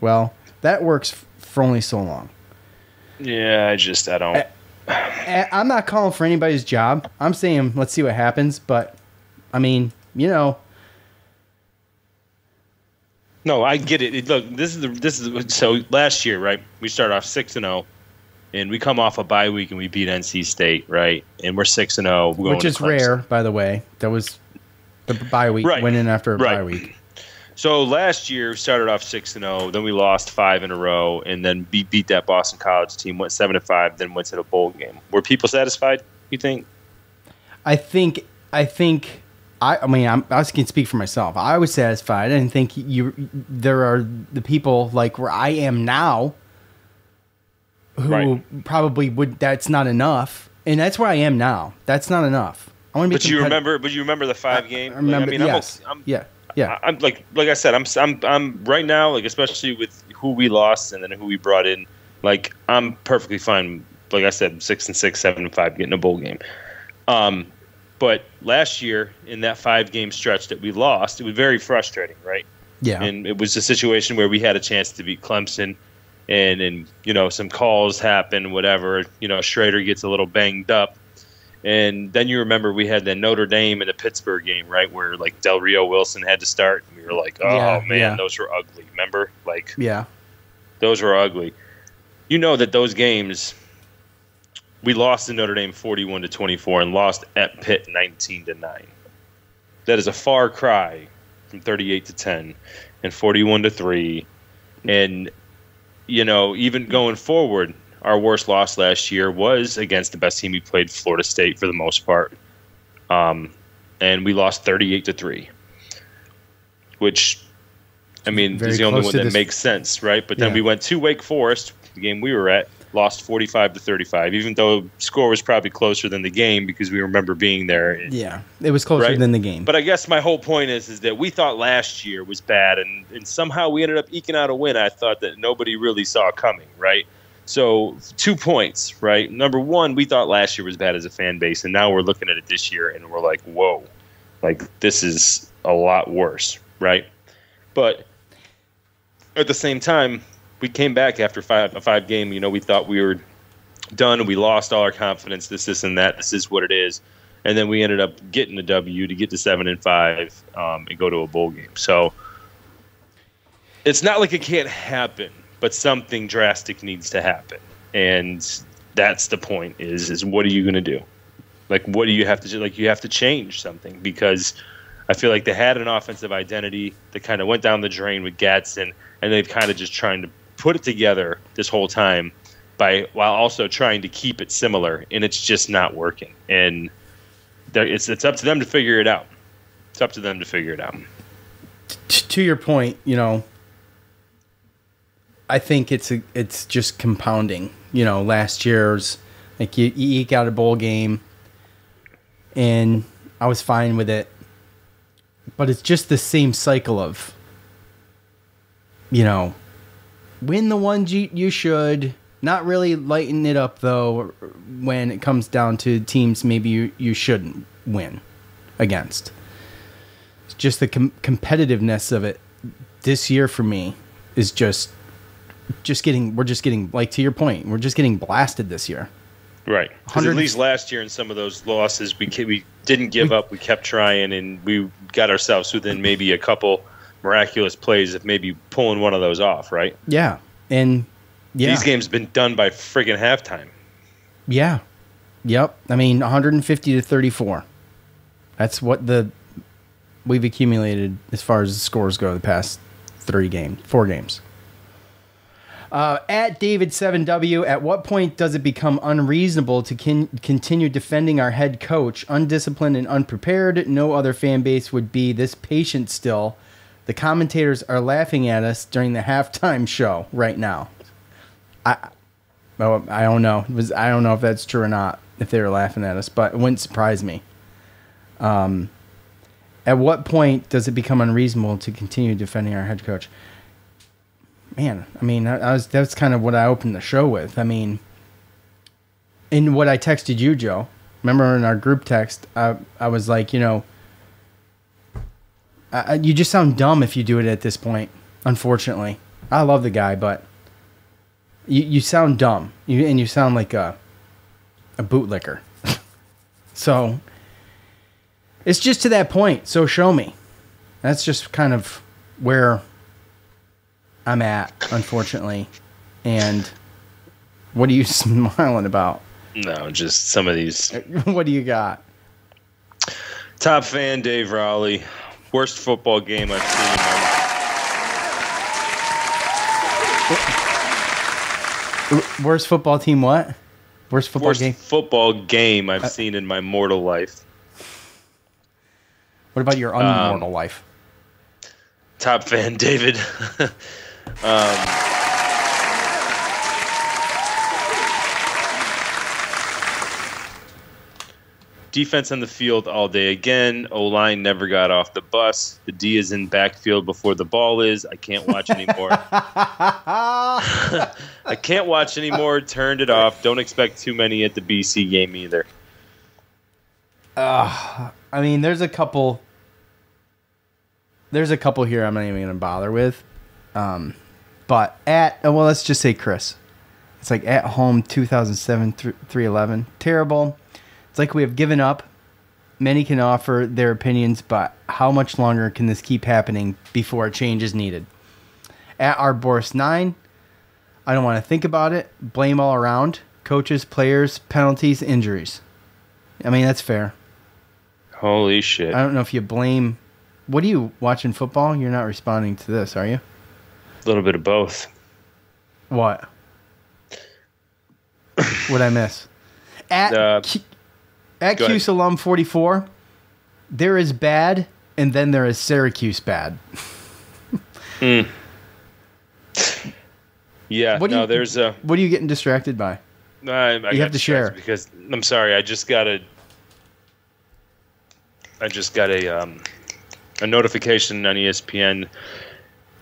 C: Well, that works for only so long.
D: Yeah, I don't.
C: I'm not calling for anybody's job. I'm saying let's see what happens, but I mean, you know.
D: No, I get it. Look, so last year, right? We started off 6-0, and we come off a bye week and we beat NC State, right? And we're 6-0,
C: which is rare, by the way. That was the bye week,
D: right.
C: Went in after a
D: right.
C: bye week.
D: So last year we started off 6-0, then we lost 5 in a row, and then beat that Boston College team, went 7-5, then went to the bowl game. Were people satisfied? You think?
C: I mean, I can speak for myself. I was satisfied. I didn't think there are the people like where I am now who probably would. That's not enough, and that's where I am now. That's not enough. I want to be.
D: But you remember the 5 game?
C: I remember.
D: Like, I mean,
C: yes. Yeah.
D: I'm like I said, I'm right now, like, especially with who we lost and then who we brought in. Like, I'm perfectly fine. Like I said, 6-6, 7-5, getting a bowl game. But last year in that 5-game stretch that we lost, it was very frustrating, right?
C: Yeah.
D: And it was a situation where we had a chance to beat Clemson, and you know, some calls happen, whatever. You know, Schrader gets a little banged up. And then you remember we had the Notre Dame and the Pittsburgh game, right, where like Del Rio Wilson had to start. And we were like, those were ugly. Remember? Like, yeah, those were ugly. You know that those games, we lost to Notre Dame 41-24 and lost at Pitt 19-9. That is a far cry from 38-10 and 41-3. And, you know, even going forward, our worst loss last year was against the best team we played, Florida State, for the most part. And we lost 38-3, which, I mean, is the only one that makes sense, right? But then we went to Wake Forest, the game we were at, lost 45-35, even though score was probably closer than the game because we remember being there.
C: Yeah, it was closer than the game.
D: But I guess my whole point is that we thought last year was bad, and somehow we ended up eking out a win I thought that nobody really saw coming, right? So 2 points, right? Number one, we thought last year was bad as a fan base, and now we're looking at it this year, and we're like, whoa, like this is a lot worse, right? But at the same time, we came back after a 5-game. You know, we thought we were done, and we lost all our confidence. This, and that. This is what it is. And then we ended up getting a W to get to 7-5 and go to a bowl game. So it's not like it can't happen, but something drastic needs to happen. And that's the point is what are you going to do? Like, what do you have to do? Like, you have to change something because I feel like they had an offensive identity that kind of went down the drain with Gadsden, and they've kind of just trying to put it together this whole time while also trying to keep it similar, and it's just not working. And it's up to them to figure it out. It's up to them to figure it out.
C: To your point, you know, I think it's just compounding. You know, last year's, like, you eke out a bowl game, and I was fine with it. But it's just the same cycle of, you know, win the ones you should, not really lighten it up, though, when it comes down to teams maybe you shouldn't win against. It's just the competitiveness of it this year for me is just getting, like, to your point, we're just getting blasted this year.
D: Right. Because at least last year in some of those losses, we didn't give up. We kept trying, and we got ourselves within maybe a couple miraculous plays of maybe pulling one of those off, right?
C: Yeah. And these
D: games have been done by friggin' halftime.
C: Yeah. Yep. I mean, 150 to 34. That's what we've accumulated as far as the scores go the past 4 games. At David7W, at what point does it become unreasonable to continue defending our head coach? Undisciplined and unprepared. No other fan base would be this patient still. The commentators are laughing at us during the halftime show right now. I don't know. I don't know if that's true or not, if they were laughing at us, but it wouldn't surprise me. At what point does it become unreasonable to continue defending our head coach? Man, I mean, that's kind of what I opened the show with. I mean, in what I texted you, Joe, remember in our group text, I was like, you just sound dumb if you do it at this point, unfortunately. I love the guy, but you sound dumb. You sound like a bootlicker. So it's just to that point. So show me. That's just kind of where I'm at, unfortunately. And what are you smiling about?
D: No, just some of these.
C: What do you got?
D: Top fan Dave Rowley. Worst football game I've seen in my...
C: Worst football team what? Worst football game
D: I've seen in my mortal life.
C: What about your unmortal life?
D: Top fan David. Defense on the field all day again. O-line never got off the bus. The D is in backfield before the ball is. I can't watch anymore. I can't watch anymore. Turned it off. Don't expect too many at the BC game either.
C: I mean, there's a couple here I'm not even going to bother with. But let's just say Chris. It's like at home 2007 311. Terrible. It's like we have given up. Many can offer their opinions, but how much longer can this keep happening before a change is needed? At Arboris 9, I don't want to think about it. Blame all around. Coaches, players, penalties, injuries. I mean, that's fair.
D: Holy shit.
C: I don't know if you blame... What are you watching football? You're not responding to this, are you?
D: A little bit of both.
C: What? What'd I miss? At Cuse Alum 44, there is bad, and then there is Syracuse bad.
D: Yeah,
C: What are you getting distracted by?
D: I
C: you have to share.
D: Because I'm sorry, I just got a notification on ESPN.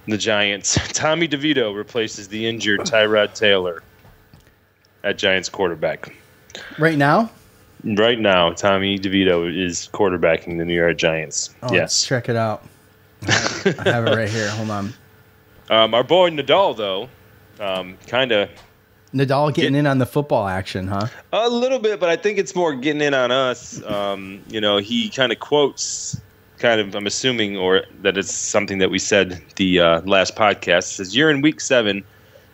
D: The Giants. Tommy DeVito replaces the injured Tyrod Taylor at Giants quarterback.
C: Right now?
D: Right now, Tommy DeVito is quarterbacking the New York Giants.
C: Oh,
D: yes.
C: Let's check it out. I have it right here. Hold on.
D: Our boy Nadal, though, kind of...
C: Nadal getting in on the football action, huh?
D: A little bit, but I think it's more getting in on us. He kind of quotes... I'm assuming, or that it's something that we said the last podcast. It says, you're in week 7,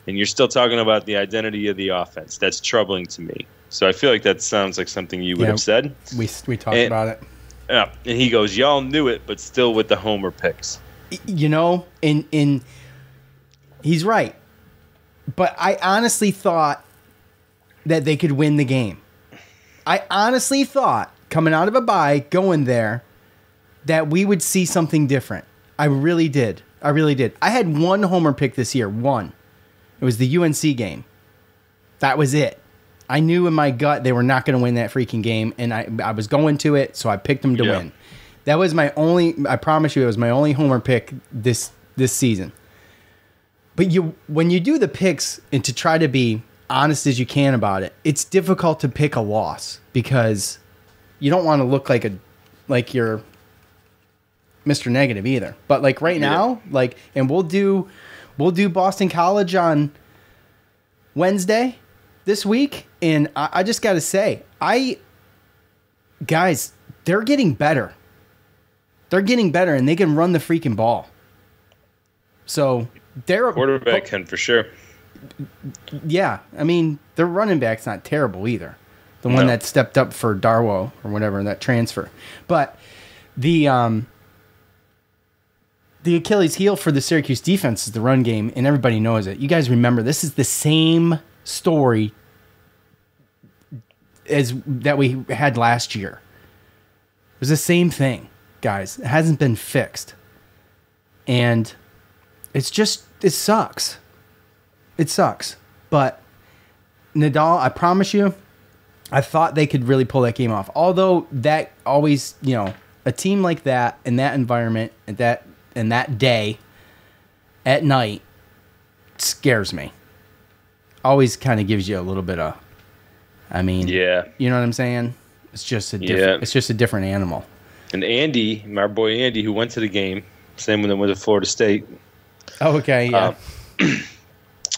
D: and you're still talking about the identity of the offense. That's troubling to me. So I feel like that sounds like something you would have said.
C: We talked about it.
D: Yeah, and he goes, y'all knew it, but still with the homer picks.
C: In he's right. But I honestly thought that they could win the game. I honestly thought, coming out of a bye, going there, that we would see something different. I really did. I had one homer pick this year. One. It was the UNC game. That was it. I knew in my gut they were not going to win that freaking game, and I was going to it, so I picked them to win. That was my only, I promise you, it was my only homer pick this season. But when you do the picks and to try to be honest as you can about it, it's difficult to pick a loss because you don't want to look like you're Mr. Negative either. But like right now, and we'll do Boston College on Wednesday this week, and I just got to say, guys, they're getting better. They're getting better, and they can run the freaking ball. So they're
D: quarterback can for sure.
C: Yeah, I mean, their running back's not terrible either. the one that stepped up for Darwo or whatever, that transfer. But the Achilles heel for the Syracuse defense is the run game, and everybody knows it. You guys remember, this is the same story as that we had last year. It was the same thing, guys. It hasn't been fixed. And it sucks. It sucks. But Nadal, I promise you, I thought they could really pull that game off. Although that always, a team like that in that environment and that day at night scares me. Always kind of gives you a little bit of, yeah, you know what I'm saying? It's just a different, it's just a different animal.
D: And Andy, my boy Andy, who went to the game, same when they went to Florida State.
C: Oh, okay, yeah.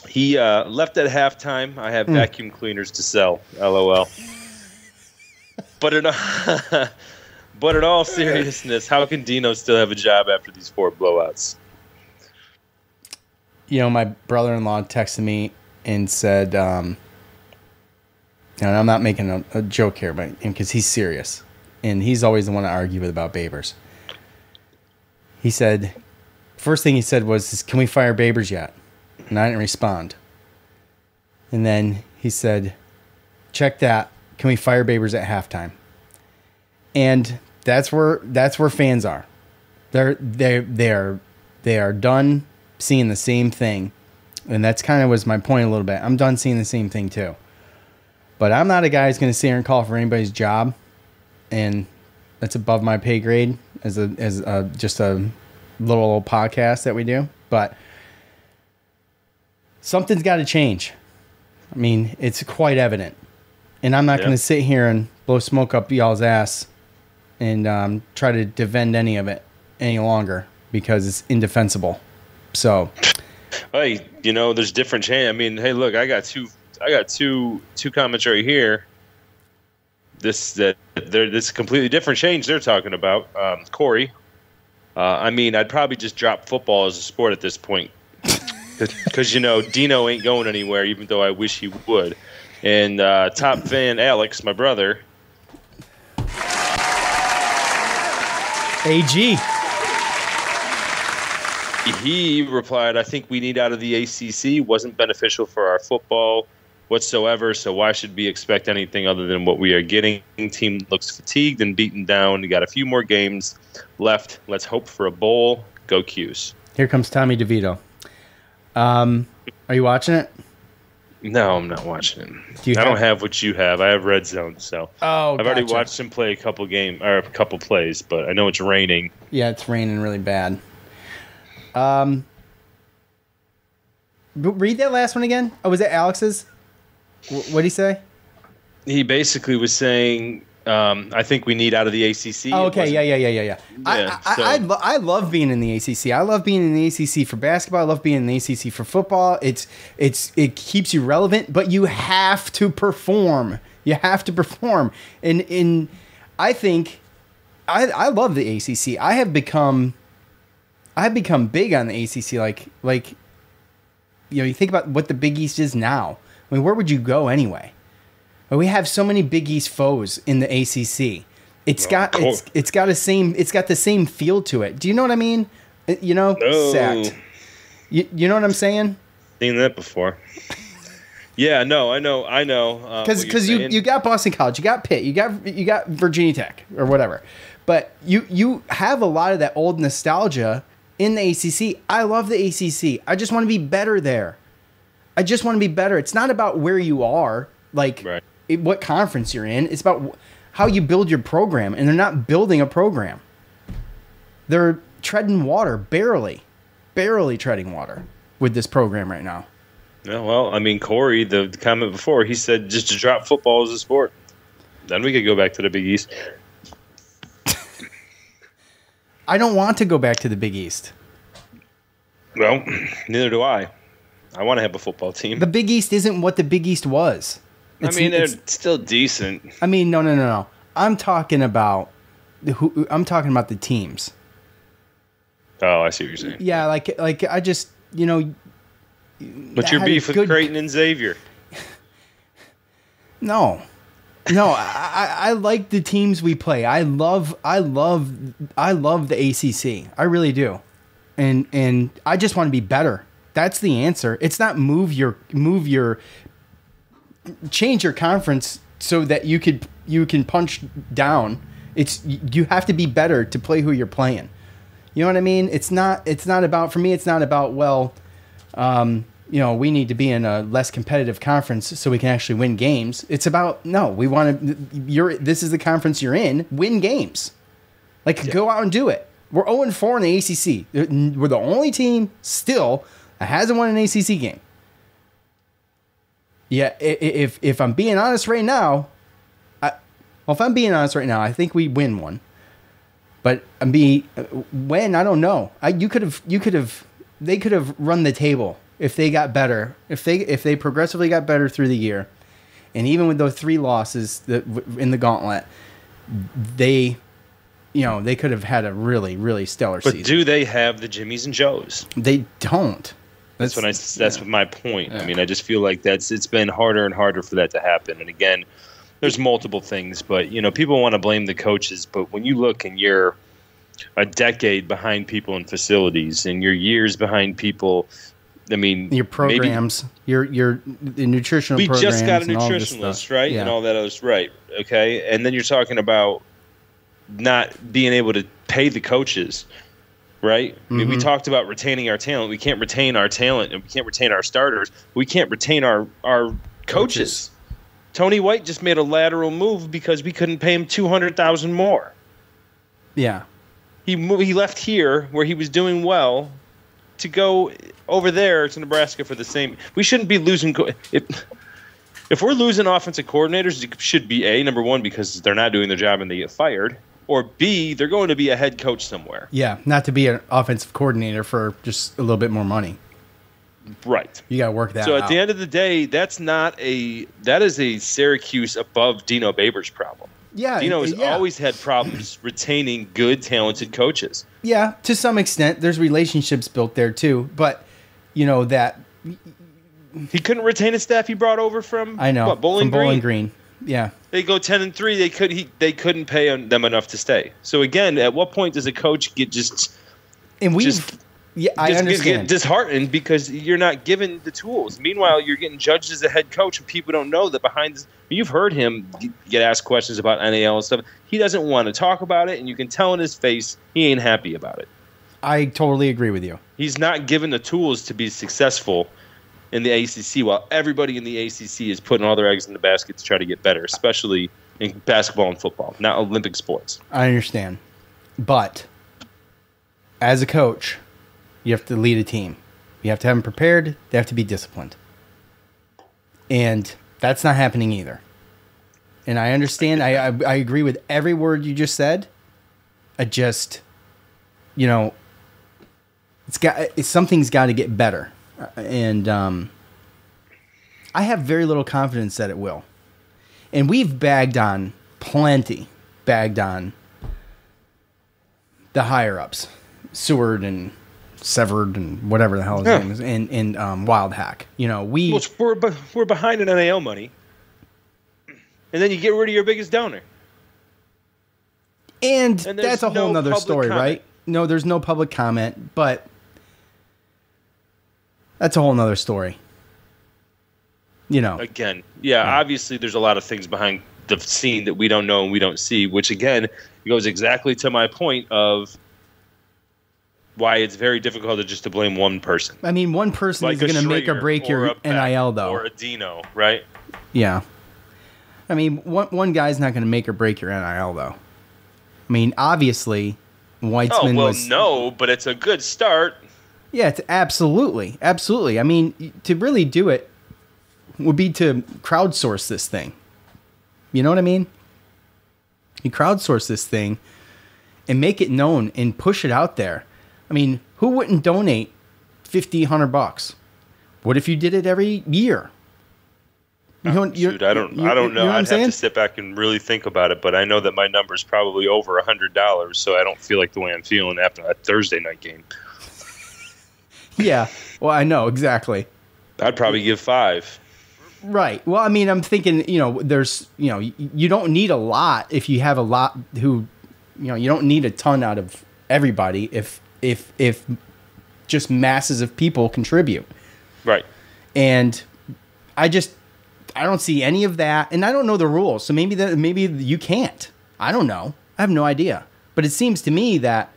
D: He left at halftime. I have vacuum cleaners to sell. LOL. But in all seriousness, how can Dino still have a job after these 4 blowouts?
C: My brother-in-law texted me and said, and I'm not making a joke here, but because he's serious, and he's always the one to argue with about Babers. He said, first thing he said was, "Can we fire Babers yet?" And I didn't respond. And then he said, "Check that. Can we fire Babers at halftime?" And that's where fans are. They are done seeing the same thing. And that's kind of was my point a little bit. I'm done seeing the same thing too. But I'm not a guy who's going to sit here and call for anybody's job, and that's above my pay grade as just a little old podcast that we do. But something's got to change. It's quite evident. And I'm not going to sit here and blow smoke up y'all's ass and try to defend any of it any longer because it's indefensible. So,
D: hey, there's different change. Hey, look, I got two comments right here. This completely different change they're talking about. Corey, I'd probably just drop football as a sport at this point because Dino ain't going anywhere, even though I wish he would. And top fan Alex, my brother,
C: AG.
D: He replied, "I think we need out of the ACC. Wasn't beneficial for our football whatsoever, so why should we expect anything other than what we are getting? Team looks fatigued and beaten down. We got a few more games left. Let's hope for a bowl. Go Cuse."
C: Here comes Tommy DeVito. Are you watching it?
D: No, I'm not watching it. I don't have what you have. I have Red Zone, so I've already watched him play a couple plays, but I know it's raining.
C: Yeah, it's raining really bad. Read that last one again. Oh, was that Alex's? What did he say?
D: He basically was saying, I think we need out of the ACC.
C: Oh, okay, yeah. I love being in the ACC. I love being in the ACC for basketball. I love being in the ACC for football. It keeps you relevant, but you have to perform. You have to perform. And I think I love the ACC. I've become big on the ACC. Like you think about what the Big East is now. Where would you go anyway? We have so many Big East foes in the ACC. It's got the same feel to it. Do you know what I mean?
D: No.
C: Sacked. You know what I'm saying?
D: Seen that before. Yeah, no, I know.
C: Because you got Boston College, you got Pitt, you got Virginia Tech or whatever, but you have a lot of that old nostalgia in the ACC. I love the ACC. I just want to be better there. I just want to be better. It's not about where you are,
D: right.
C: What conference you're in. It's about how you build your program, and they're not building a program. They're treading water, barely treading water with this program right now.
D: Yeah, well, Corey, the comment before, he said just to drop football as a sport. Then we could go back to the Big East.
C: I don't want to go back to the Big East.
D: Well, neither do I. I want to have a football team.
C: The Big East isn't what the Big East was.
D: They're still decent.
C: No. I'm talking about the teams.
D: Oh, I see what you're saying.
C: Yeah, like I just,
D: What's your beef with Creighton and Xavier?
C: No. No, I like the teams we play. I love the ACC. I really do, and I just want to be better. That's the answer. It's not change your conference so that you can punch down. You have to be better to play who you're playing. You know what I mean? It's not about, for me, it's not about, we need to be in a less competitive conference so we can actually win games. It's about, no, we want to, this is the conference you're in, win games. Go out and do it. We're 0-4 in the ACC. We're the only team still that hasn't won an ACC game. Yeah, if I'm being honest right now, I think we win one. But when, I don't know. They could have run the table if they got better, if they progressively got better through the year, and even with those 3 losses in the gauntlet, they could have had a really, really stellar season.
D: But do they have the Jimmies and Joes?
C: They don't.
D: That's my point. Yeah. I mean, I just feel like it's been harder and harder for that to happen. And again, there's multiple things, but people want to blame the coaches. But when you look and you're a decade behind people in facilities, and you're years behind people, I mean,
C: your programs, your nutritional.
D: We
C: programs
D: just got a
C: and
D: nutritionist, right,
C: yeah.
D: And all that else, right? Okay, and then you're talking about not being able to pay the coaches. Right? I mean, we talked about retaining our talent. We can't retain our talent, and we can't retain our starters. We can't retain our coaches. Tony White just made a lateral move because we couldn't pay him $200,000 more.
C: Yeah.
D: He left here where he was doing well to go over there to Nebraska for the same. We shouldn't be losing. If we're losing offensive coordinators, it should be number one, because they're not doing their job and they get fired. Or B, they're going to be a head coach somewhere.
C: Yeah, not to be an offensive coordinator for just a little bit more money.
D: Right.
C: You got to work that out.
D: So at the end of the day, that is a Syracuse above Dino Babers problem.
C: Yeah.
D: Dino has always had problems retaining good, talented coaches.
C: Yeah, to some extent. There's relationships built there too. But, that...
D: He couldn't retain a staff he brought over from,
C: Bowling Green. Yeah.
D: They go 10-3. They couldn't pay them enough to stay. So again, at what point does a coach get
C: I understand.
D: Get disheartened because you're not given the tools? Meanwhile, you're getting judged as a head coach, and people don't know that behind this. You've heard him get asked questions about NAL and stuff. He doesn't want to talk about it, and you can tell in his face he ain't happy about it.
C: I totally agree with you.
D: He's not given the tools to be successful in the ACC, while everybody in the ACC is putting all their eggs in the basket to try to get better, especially in basketball and football, not Olympic sports.
C: I understand. But as a coach, you have to lead a team. You have to have them prepared. They have to be disciplined. And that's not happening either. And I understand. I agree with every word you just said. I just, something's got to get better. And I have very little confidence that it will. And we've bagged on the higher-ups, Seward and Severed and whatever the hell his name is, and Wild Hack.
D: We're behind in NAL money, and then you get rid of your biggest donor.
C: And that's a whole nother story, comment. Right? No, there's no public comment, but... That's a whole nother story.
D: Again, obviously there's a lot of things behind the scene that we don't know and we don't see, which again goes exactly to my point of why it's very difficult to blame one person.
C: I mean, one person is going to make or break your NIL, though.
D: Or a Dino, right?
C: Yeah. I mean, one guy's not going to make or break your NIL, though. I mean, obviously, Weitzman was...
D: no, but it's a good start.
C: Yeah, it's absolutely. I mean, to really do it would be to crowdsource this thing. You know what I mean? You crowdsource this thing and make it known and push it out there. I mean, who wouldn't donate $50-$100? What if you did it every year?
D: I don't know. I'd have to sit back and really think about it, but I know that my number's probably over $100, so I don't feel like the way I'm feeling after that Thursday night game.
C: Yeah, well, I know, exactly.
D: I'd probably give $5.
C: Right. Well, I mean, I'm thinking, there's, you don't need a lot if you have a lot who, you don't need a ton out of everybody if just masses of people contribute.
D: Right.
C: And I don't see any of that, and I don't know the rules. So maybe you can't. I don't know. I have no idea. But it seems to me that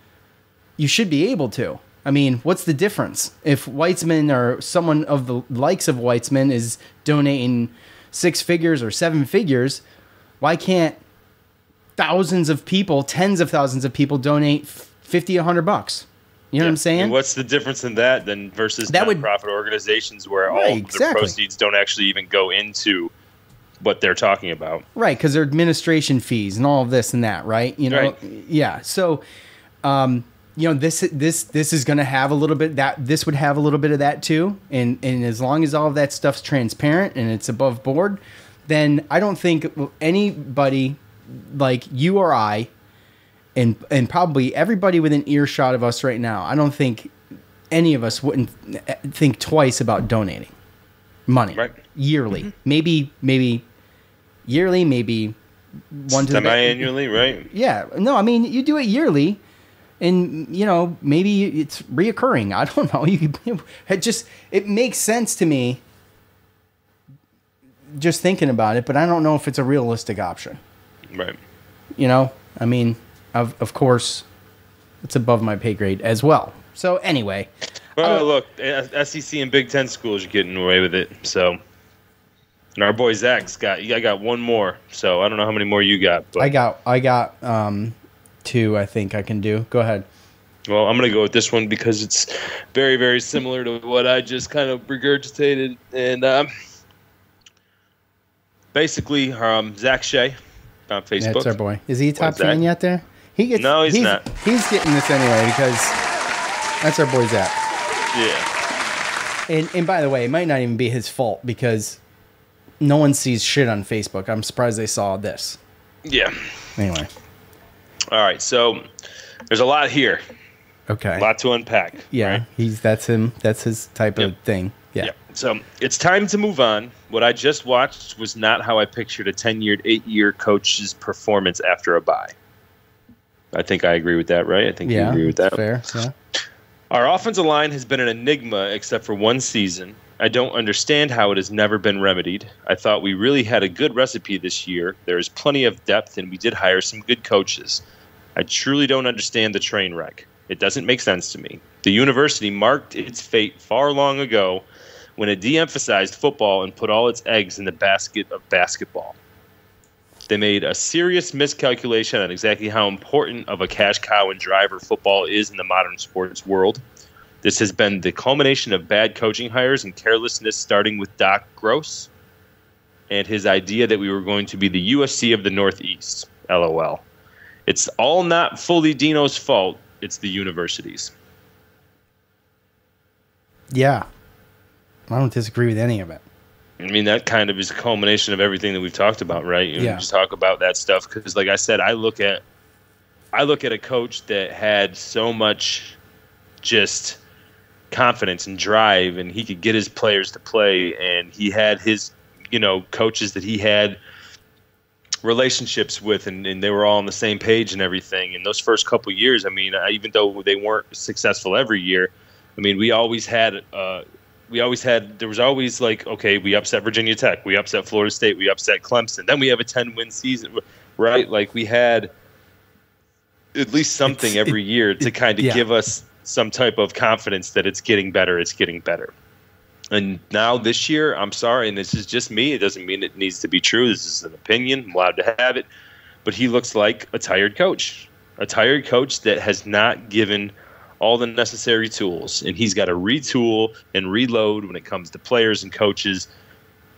C: you should be able to. I mean, what's the difference? If Weitzman or someone of the likes of Weitzman is donating 6 figures or 7 figures, why can't thousands of people, tens of thousands of people donate $50, $100? You know what I'm saying?
D: And what's the difference in that than versus nonprofit organizations where all the proceeds don't actually even go into what they're talking about?
C: Right, because they're administration fees and all of this and that, right?
D: Right.
C: Yeah. So, this is going to have a little bit this would have a little bit of that too. And as long as all of that stuff's transparent and it's above board, then I don't think anybody like you or I, and probably everybody within earshot of us right now, I don't think any of us wouldn't think twice about donating money yearly. Maybe yearly, maybe one to
D: semi-annually, right?
C: Yeah. No, I mean, you do it yearly. And, maybe it's reoccurring. I don't know. It makes sense to me just thinking about it, but I don't know if it's a realistic option.
D: Right.
C: I mean, of course, it's above my pay grade as well. So anyway.
D: Well, look, SEC and Big Ten schools are getting away with it. So, and our boy Zach's got one more. So I don't know how many more you got. But.
C: I got 2, I think I can do. Go ahead.
D: Well, I'm going to go with this one because it's very, very similar to what I just kind of regurgitated. And basically, Zach Shea on Facebook.
C: That's our boy. Is he a top fan yet there?
D: No, he's not.
C: He's getting this anyway because that's our boy Zach.
D: Yeah.
C: And by the way, it might not even be his fault because no one sees shit on Facebook. I'm surprised they saw this.
D: Yeah.
C: Anyway.
D: All right, so there's a lot here.
C: Okay.
D: A lot to unpack.
C: Yeah,
D: right?
C: That's him. That's his type of thing. Yeah.
D: Yep. So it's time to move on. What I just watched was not how I pictured a 8-year coach's performance after a bye. I think I agree with that, right? I think you agree with that.
C: Fair. Yeah.
D: Our offensive line has been an enigma except for one season. I don't understand how it has never been remedied. I thought we really had a good recipe this year. There is plenty of depth, and we did hire some good coaches. I truly don't understand the train wreck. It doesn't make sense to me. The university marked its fate far long ago when it de-emphasized football and put all its eggs in the basket of basketball. They made a serious miscalculation on exactly how important of a cash cow and driver football is in the modern sports world. This has been the culmination of bad coaching hires and carelessness, starting with Doc Gross and his idea that we were going to be the USC of the Northeast. LOL. It's all not fully Dino's fault. It's the university's.
C: Yeah. I don't disagree with any of it.
D: I mean, that kind of is a culmination of everything that we've talked about, right?
C: Yeah.
D: We just talk about that stuff because, like I said, I look at a coach that had so much just confidence and drive, and he could get his players to play, and he had his, coaches that he had relationships with, and they were all on the same page and everything. And those first couple of years, I mean, even though they weren't successful every year, I mean, there was always like, okay, we upset Virginia Tech, we upset Florida State, we upset Clemson, then we have a 10-win season, right? Like we had at least something every year to kind of give us some type of confidence that it's getting better. And now this year, I'm sorry, and this is just me. It doesn't mean it needs to be true. This is an opinion. I'm allowed to have it. But he looks like a tired coach that has not given all the necessary tools. And he's got to retool and reload when it comes to players and coaches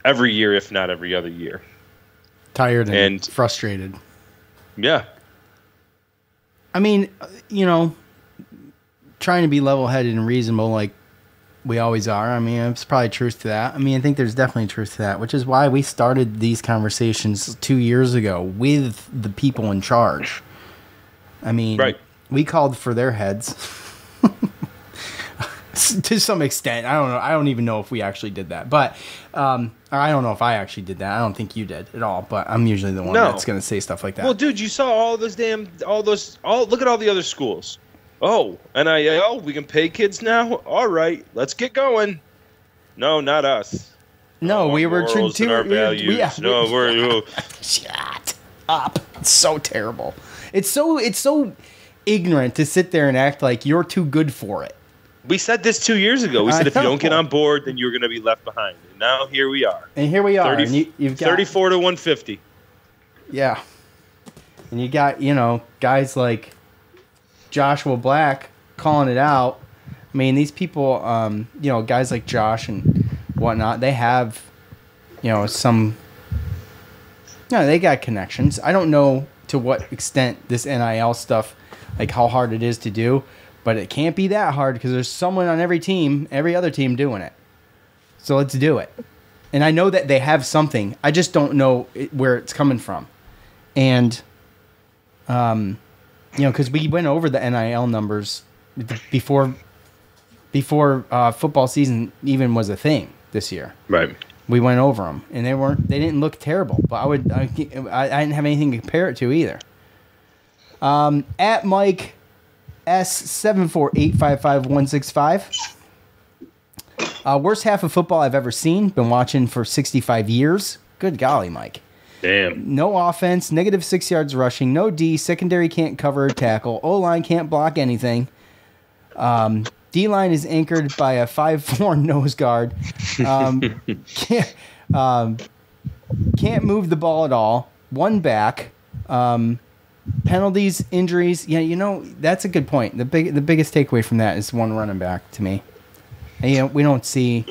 D: every year, if not every other year.
C: Tired and frustrated.
D: Yeah.
C: I mean, trying to be level-headed and reasonable like we always are. I mean, it's probably truth to that. I mean, I think there's definitely truth to that, which is why we started these conversations 2 years ago with the people in charge. I mean, we called for their heads. to some extent. I don't know. I don't even know if we actually did that, but I don't know if I actually did that. I don't think you did at all. But I'm usually the one that's going to say stuff like that.
D: Well, dude, you saw all those look at all the other schools. Oh, NIL, we can pay kids now. All right, let's get going. No, not us.
C: No, we were
D: too. Our values. We're
C: shut up. It's so terrible. It's so ignorant to sit there and act like you're too good for it.
D: We said this 2 years ago. We said if you don't get on board, then you're going to be left behind. And now here we are.
C: And here we are.
D: 30,
C: and you've got
D: 34 to 150.
C: Yeah. And you got, guys like Joshua Black calling it out. I mean, these people, guys like Josh and whatnot, they have, they got connections. I don't know to what extent this NIL stuff, like how hard it is to do, but it can't be that hard because there's someone on every other team doing it. So let's do it. And I know that they have something. I just don't know where it's coming from. And, because we went over the NIL numbers before football season even was a thing this year.
D: Right.
C: We went over them, and they didn't look terrible. But I didn't have anything to compare it to either. At Mike S748555165. Worst half of football I've ever seen. Been watching for 65 years. Good golly, Mike.
D: Damn.
C: No offense, negative 6 yards rushing, no D, secondary can't cover or tackle, O-line can't block anything. D-line is anchored by a 5'4" nose guard. Can't move the ball at all. One back. Penalties, injuries. Yeah, that's a good point. The biggest takeaway from that is one running back to me. And, we don't see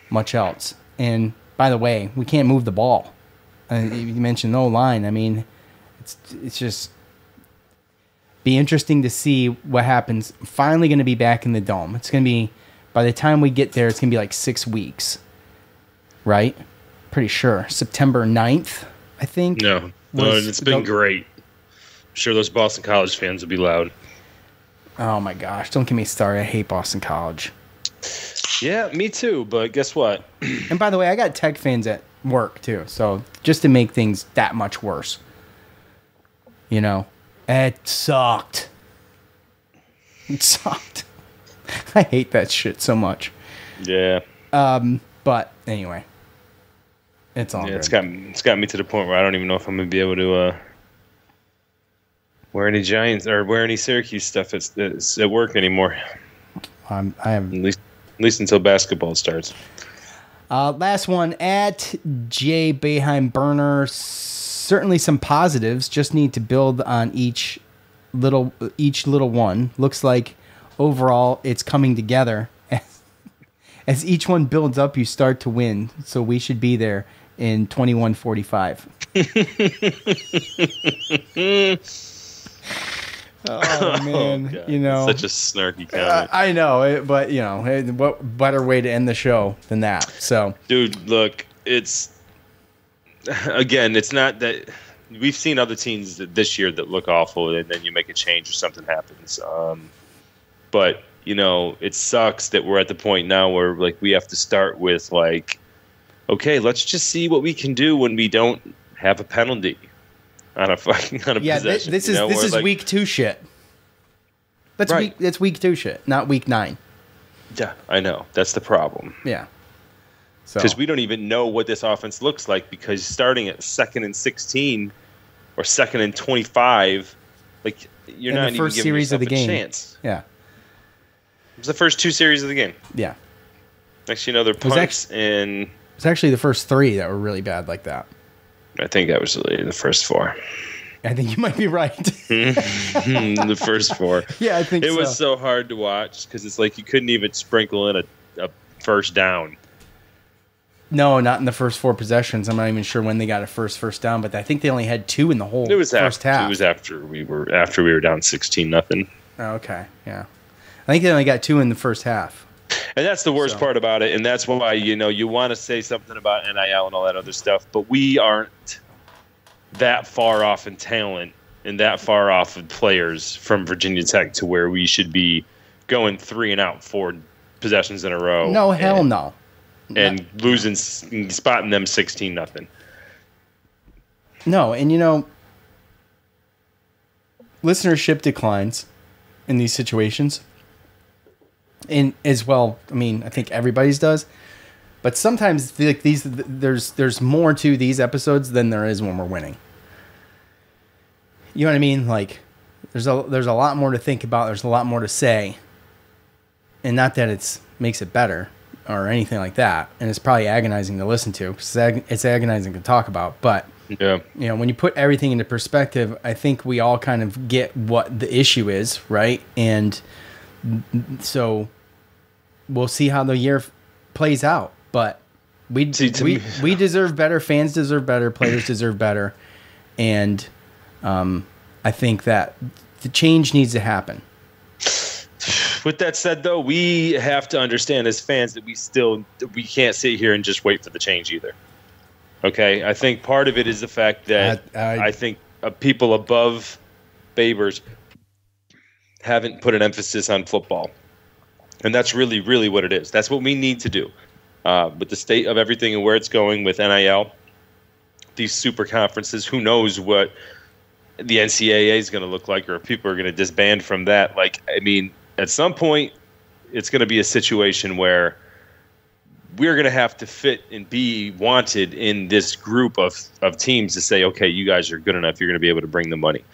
C: much else. And by the way, we can't move the ball. You mentioned no line. I mean, it's just be interesting to see what happens. Finally going to be back in the dome. It's going to be, by the time we get there, it's going to be like 6 weeks. Right? Pretty sure. September 9th, I think.
D: No, it's been great. I'm sure those Boston College fans will be loud.
C: Oh my gosh, don't get me started. I hate Boston College.
D: Yeah, me too, but guess what?
C: And by the way, I got Tech fans at work too, so just to make things that much worse. It sucked. It sucked. I hate that shit so much.
D: Yeah.
C: But anyway, it's all good.
D: It's got me to the point where I don't even know if I'm gonna be able to wear any Giants or wear any Syracuse stuff at work anymore.
C: I have
D: at least until basketball starts.
C: Last one at J Bayheim Burner. Certainly some positives. Just need to build on each little one. Looks like overall it's coming together. As each one builds up, you start to win. So we should be there in 21-45. Oh man,
D: such a snarky comment.
C: I know, but what better way to end the show than that? So,
D: dude, look, it's not that we've seen other teams this year that look awful, and then you make a change or something happens. But it sucks that we're at the point now where we have to start with okay, let's just see what we can do when we don't have a penalty. On a possession.
C: This is week 2 shit. That's week 2 shit, not week 9.
D: Yeah, I know. That's the problem.
C: Yeah.
D: Because we don't even know what this offense looks like, because starting at 2nd and 16 or 2nd and 25, you're not even giving yourself a chance.
C: Yeah.
D: It was the first 2 series of the game.
C: Yeah.
D: Next they're punts and...
C: It was actually the first 3 that were really bad like that.
D: I think that was the first 4.
C: I think you might be right.
D: The first 4.
C: Yeah, I think
D: it was so hard to watch because it's you couldn't even sprinkle in a first down.
C: No, not in the first 4 possessions. I'm not even sure when they got a first down, but I think they only had 2 in the whole first half.
D: It was after we were down 16-0.
C: Oh, okay, yeah. I think they only got 2 in the first half.
D: And that's the worst part about it, and that's why you want to say something about NIL and all that other stuff, but we aren't that far off in talent and that far off in players from Virginia Tech to where we should be going 3 and out 4 possessions in a row.
C: No, hell no.
D: And losing, spotting them 16-0.
C: No, and listenership declines in these situations. And as well, I mean, I think everybody's does. But sometimes like there's more to these episodes than there is when we're winning. You know what I mean? Like there's a lot more to think about. There's a lot more to say. And not that it makes it better or anything like that. And it's probably agonizing to listen to because it's agonizing to talk about. But
D: yeah,
C: when you put everything into perspective, I think we all kind of get what the issue is, right? And so we'll see how the year plays out. But we deserve better. Fans deserve better. Players deserve better. And I think that the change needs to happen.
D: With that said, though, we have to understand as fans that we can't sit here and just wait for the change either. Okay? I think part of it is the fact that I think people above Babers haven't put an emphasis on football. And that's really, really what it is. That's what we need to do. With the state of everything and where it's going with NIL, these super conferences, who knows what the NCAA is going to look like or if people are going to disband from that. Like, I mean, at some point, it's going to be a situation where we're going to have to fit and be wanted in this group of teams to say, okay, you guys are good enough. You're going to be able to bring the money.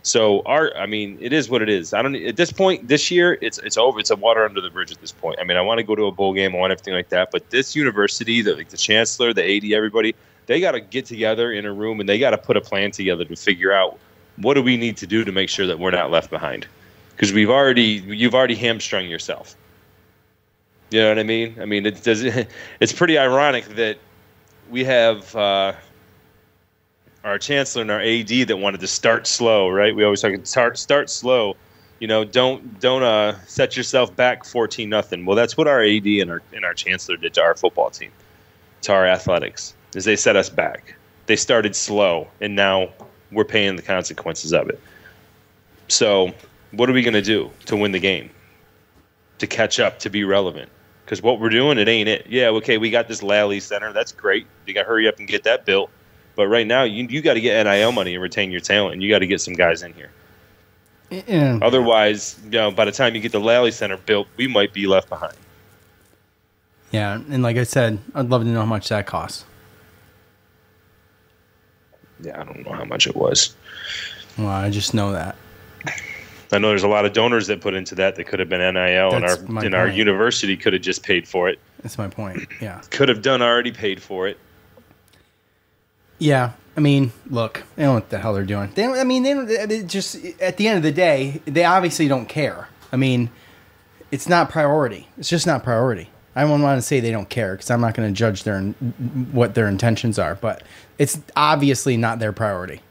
D: So it is what it is. At this point, this year, it's over. It's a water under the bridge at this point. I mean, I want to go to a bowl game. I want everything like that. But this university, the chancellor, the AD, everybody, they got to get together in a room and they got to put a plan together to figure out what do we need to do to make sure that we're not left behind. Because you've already hamstrung yourself. You know what I mean? I mean, it's pretty ironic that we have our chancellor and our AD that wanted to start slow, right? We always talk start slow. Don't set yourself back 14-0. Well, that's what our AD and our chancellor did to our football team, to our athletics, is they set us back. They started slow, and now we're paying the consequences of it. So what are we going to do to win the game, to catch up, to be relevant? Because what we're doing, it ain't it. Yeah, okay, we got this Lally Center. That's great. You got to hurry up and get that built. But right now, you got to get NIL money and retain your talent, and you got to get some guys in here.
C: Yeah.
D: Otherwise, by the time you get the Lally Center built, we might be left behind.
C: Yeah, and like I said, I'd love to know how much that costs.
D: Yeah, I don't know how much it was.
C: Well, I just know that.
D: I know there's a lot of donors that put into that could have been NIL, and our university could have just paid for it.
C: That's my point, yeah.
D: Could have already paid for it.
C: Yeah, I mean, look, they don't know what the hell they're doing. They just, at the end of the day, they obviously don't care. I mean, it's not priority. It's just not priority. I won't want to say they don't care because I'm not going to judge what their intentions are, but it's obviously not their priority.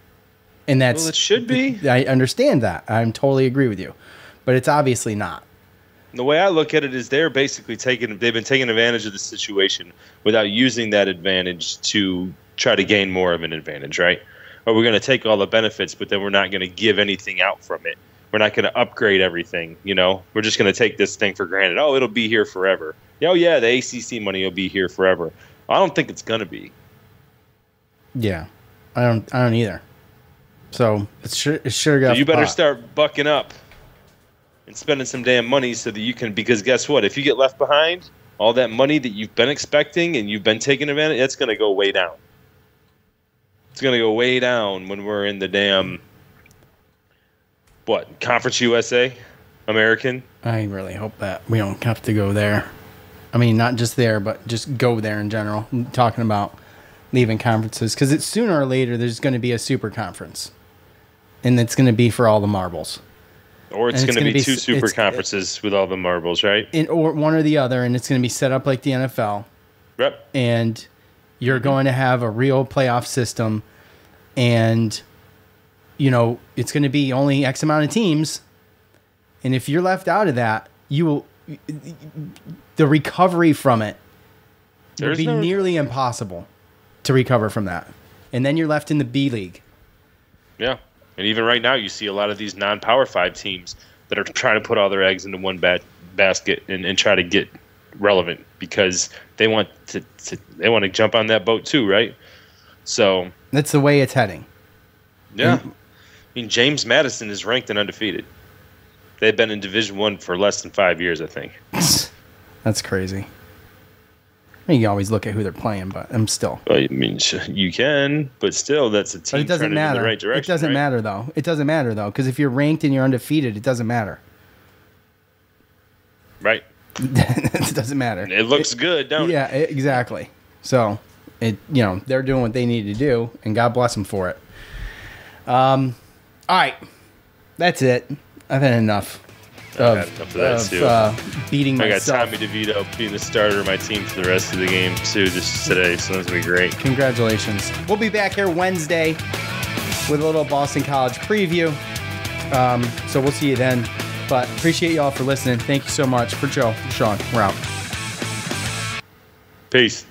C: And that's,
D: well, it should be.
C: I understand that. I totally agree with you, but it's obviously not.
D: The way I look at it is they've been taking advantage of the situation without using that advantage to try to gain more of an advantage, right? Or we're going to take all the benefits, but then we're not going to give anything out from it. We're not going to upgrade everything, We're just going to take this thing for granted. Oh, it'll be here forever. Oh, yeah, the ACC money will be here forever. I don't think it's going to be.
C: Yeah, I don't either. So it sure got.
D: So you better start bucking up and spending some damn money so that you can. Because guess what? If you get left behind, all that money that you've been expecting and you've been taking advantage, it's going to go way down. It's going to go way down when we're in the damn Conference USA, American.
C: I really hope that we don't have to go there. I mean, not just there, but just go there in general. I'm talking about leaving conferences because it's sooner or later there's going to be a super conference, and it's going to be for all the marbles.
D: Or it's going to be two super conferences with all the marbles, right?
C: Or one or the other, and it's going to be set up like the NFL.
D: Yep.
C: And you're going to have a real playoff system, and it's going to be only X amount of teams, and if you're left out of that, the recovery from it would be nearly impossible to recover from that, and then you're left in the B League.
D: Yeah. And even right now, you see a lot of these non-Power 5 teams that are trying to put all their eggs into one basket and try to get relevant because they want to jump on that boat too, right? So
C: that's the way it's heading.
D: Yeah, I mean James Madison is ranked and undefeated. They've been in Division I for less than 5 years, I think.
C: That's crazy. I mean, you always look at who they're playing, but I'm still.
D: Well, I mean, you can, but still, that's a team.
C: But it doesn't matter.
D: In the right direction,
C: it doesn't matter though. It doesn't matter though, because if you're ranked and you're undefeated, it doesn't matter.
D: Right.
C: It doesn't matter.
D: It looks good, don't it?
C: Yeah, exactly. So, they're doing what they need to do, and God bless them for it. All right, that's it. I've had enough.
D: Of that too.
C: Beating myself.
D: I got Tommy DeVito being the starter of my team for the rest of the game too, just today. So that's gonna be great.
C: Congratulations. We'll be back here Wednesday with a little Boston College preview. So we'll see you then. But appreciate you all for listening. Thank you so much. For Joe, Sean, we're out.
D: Peace.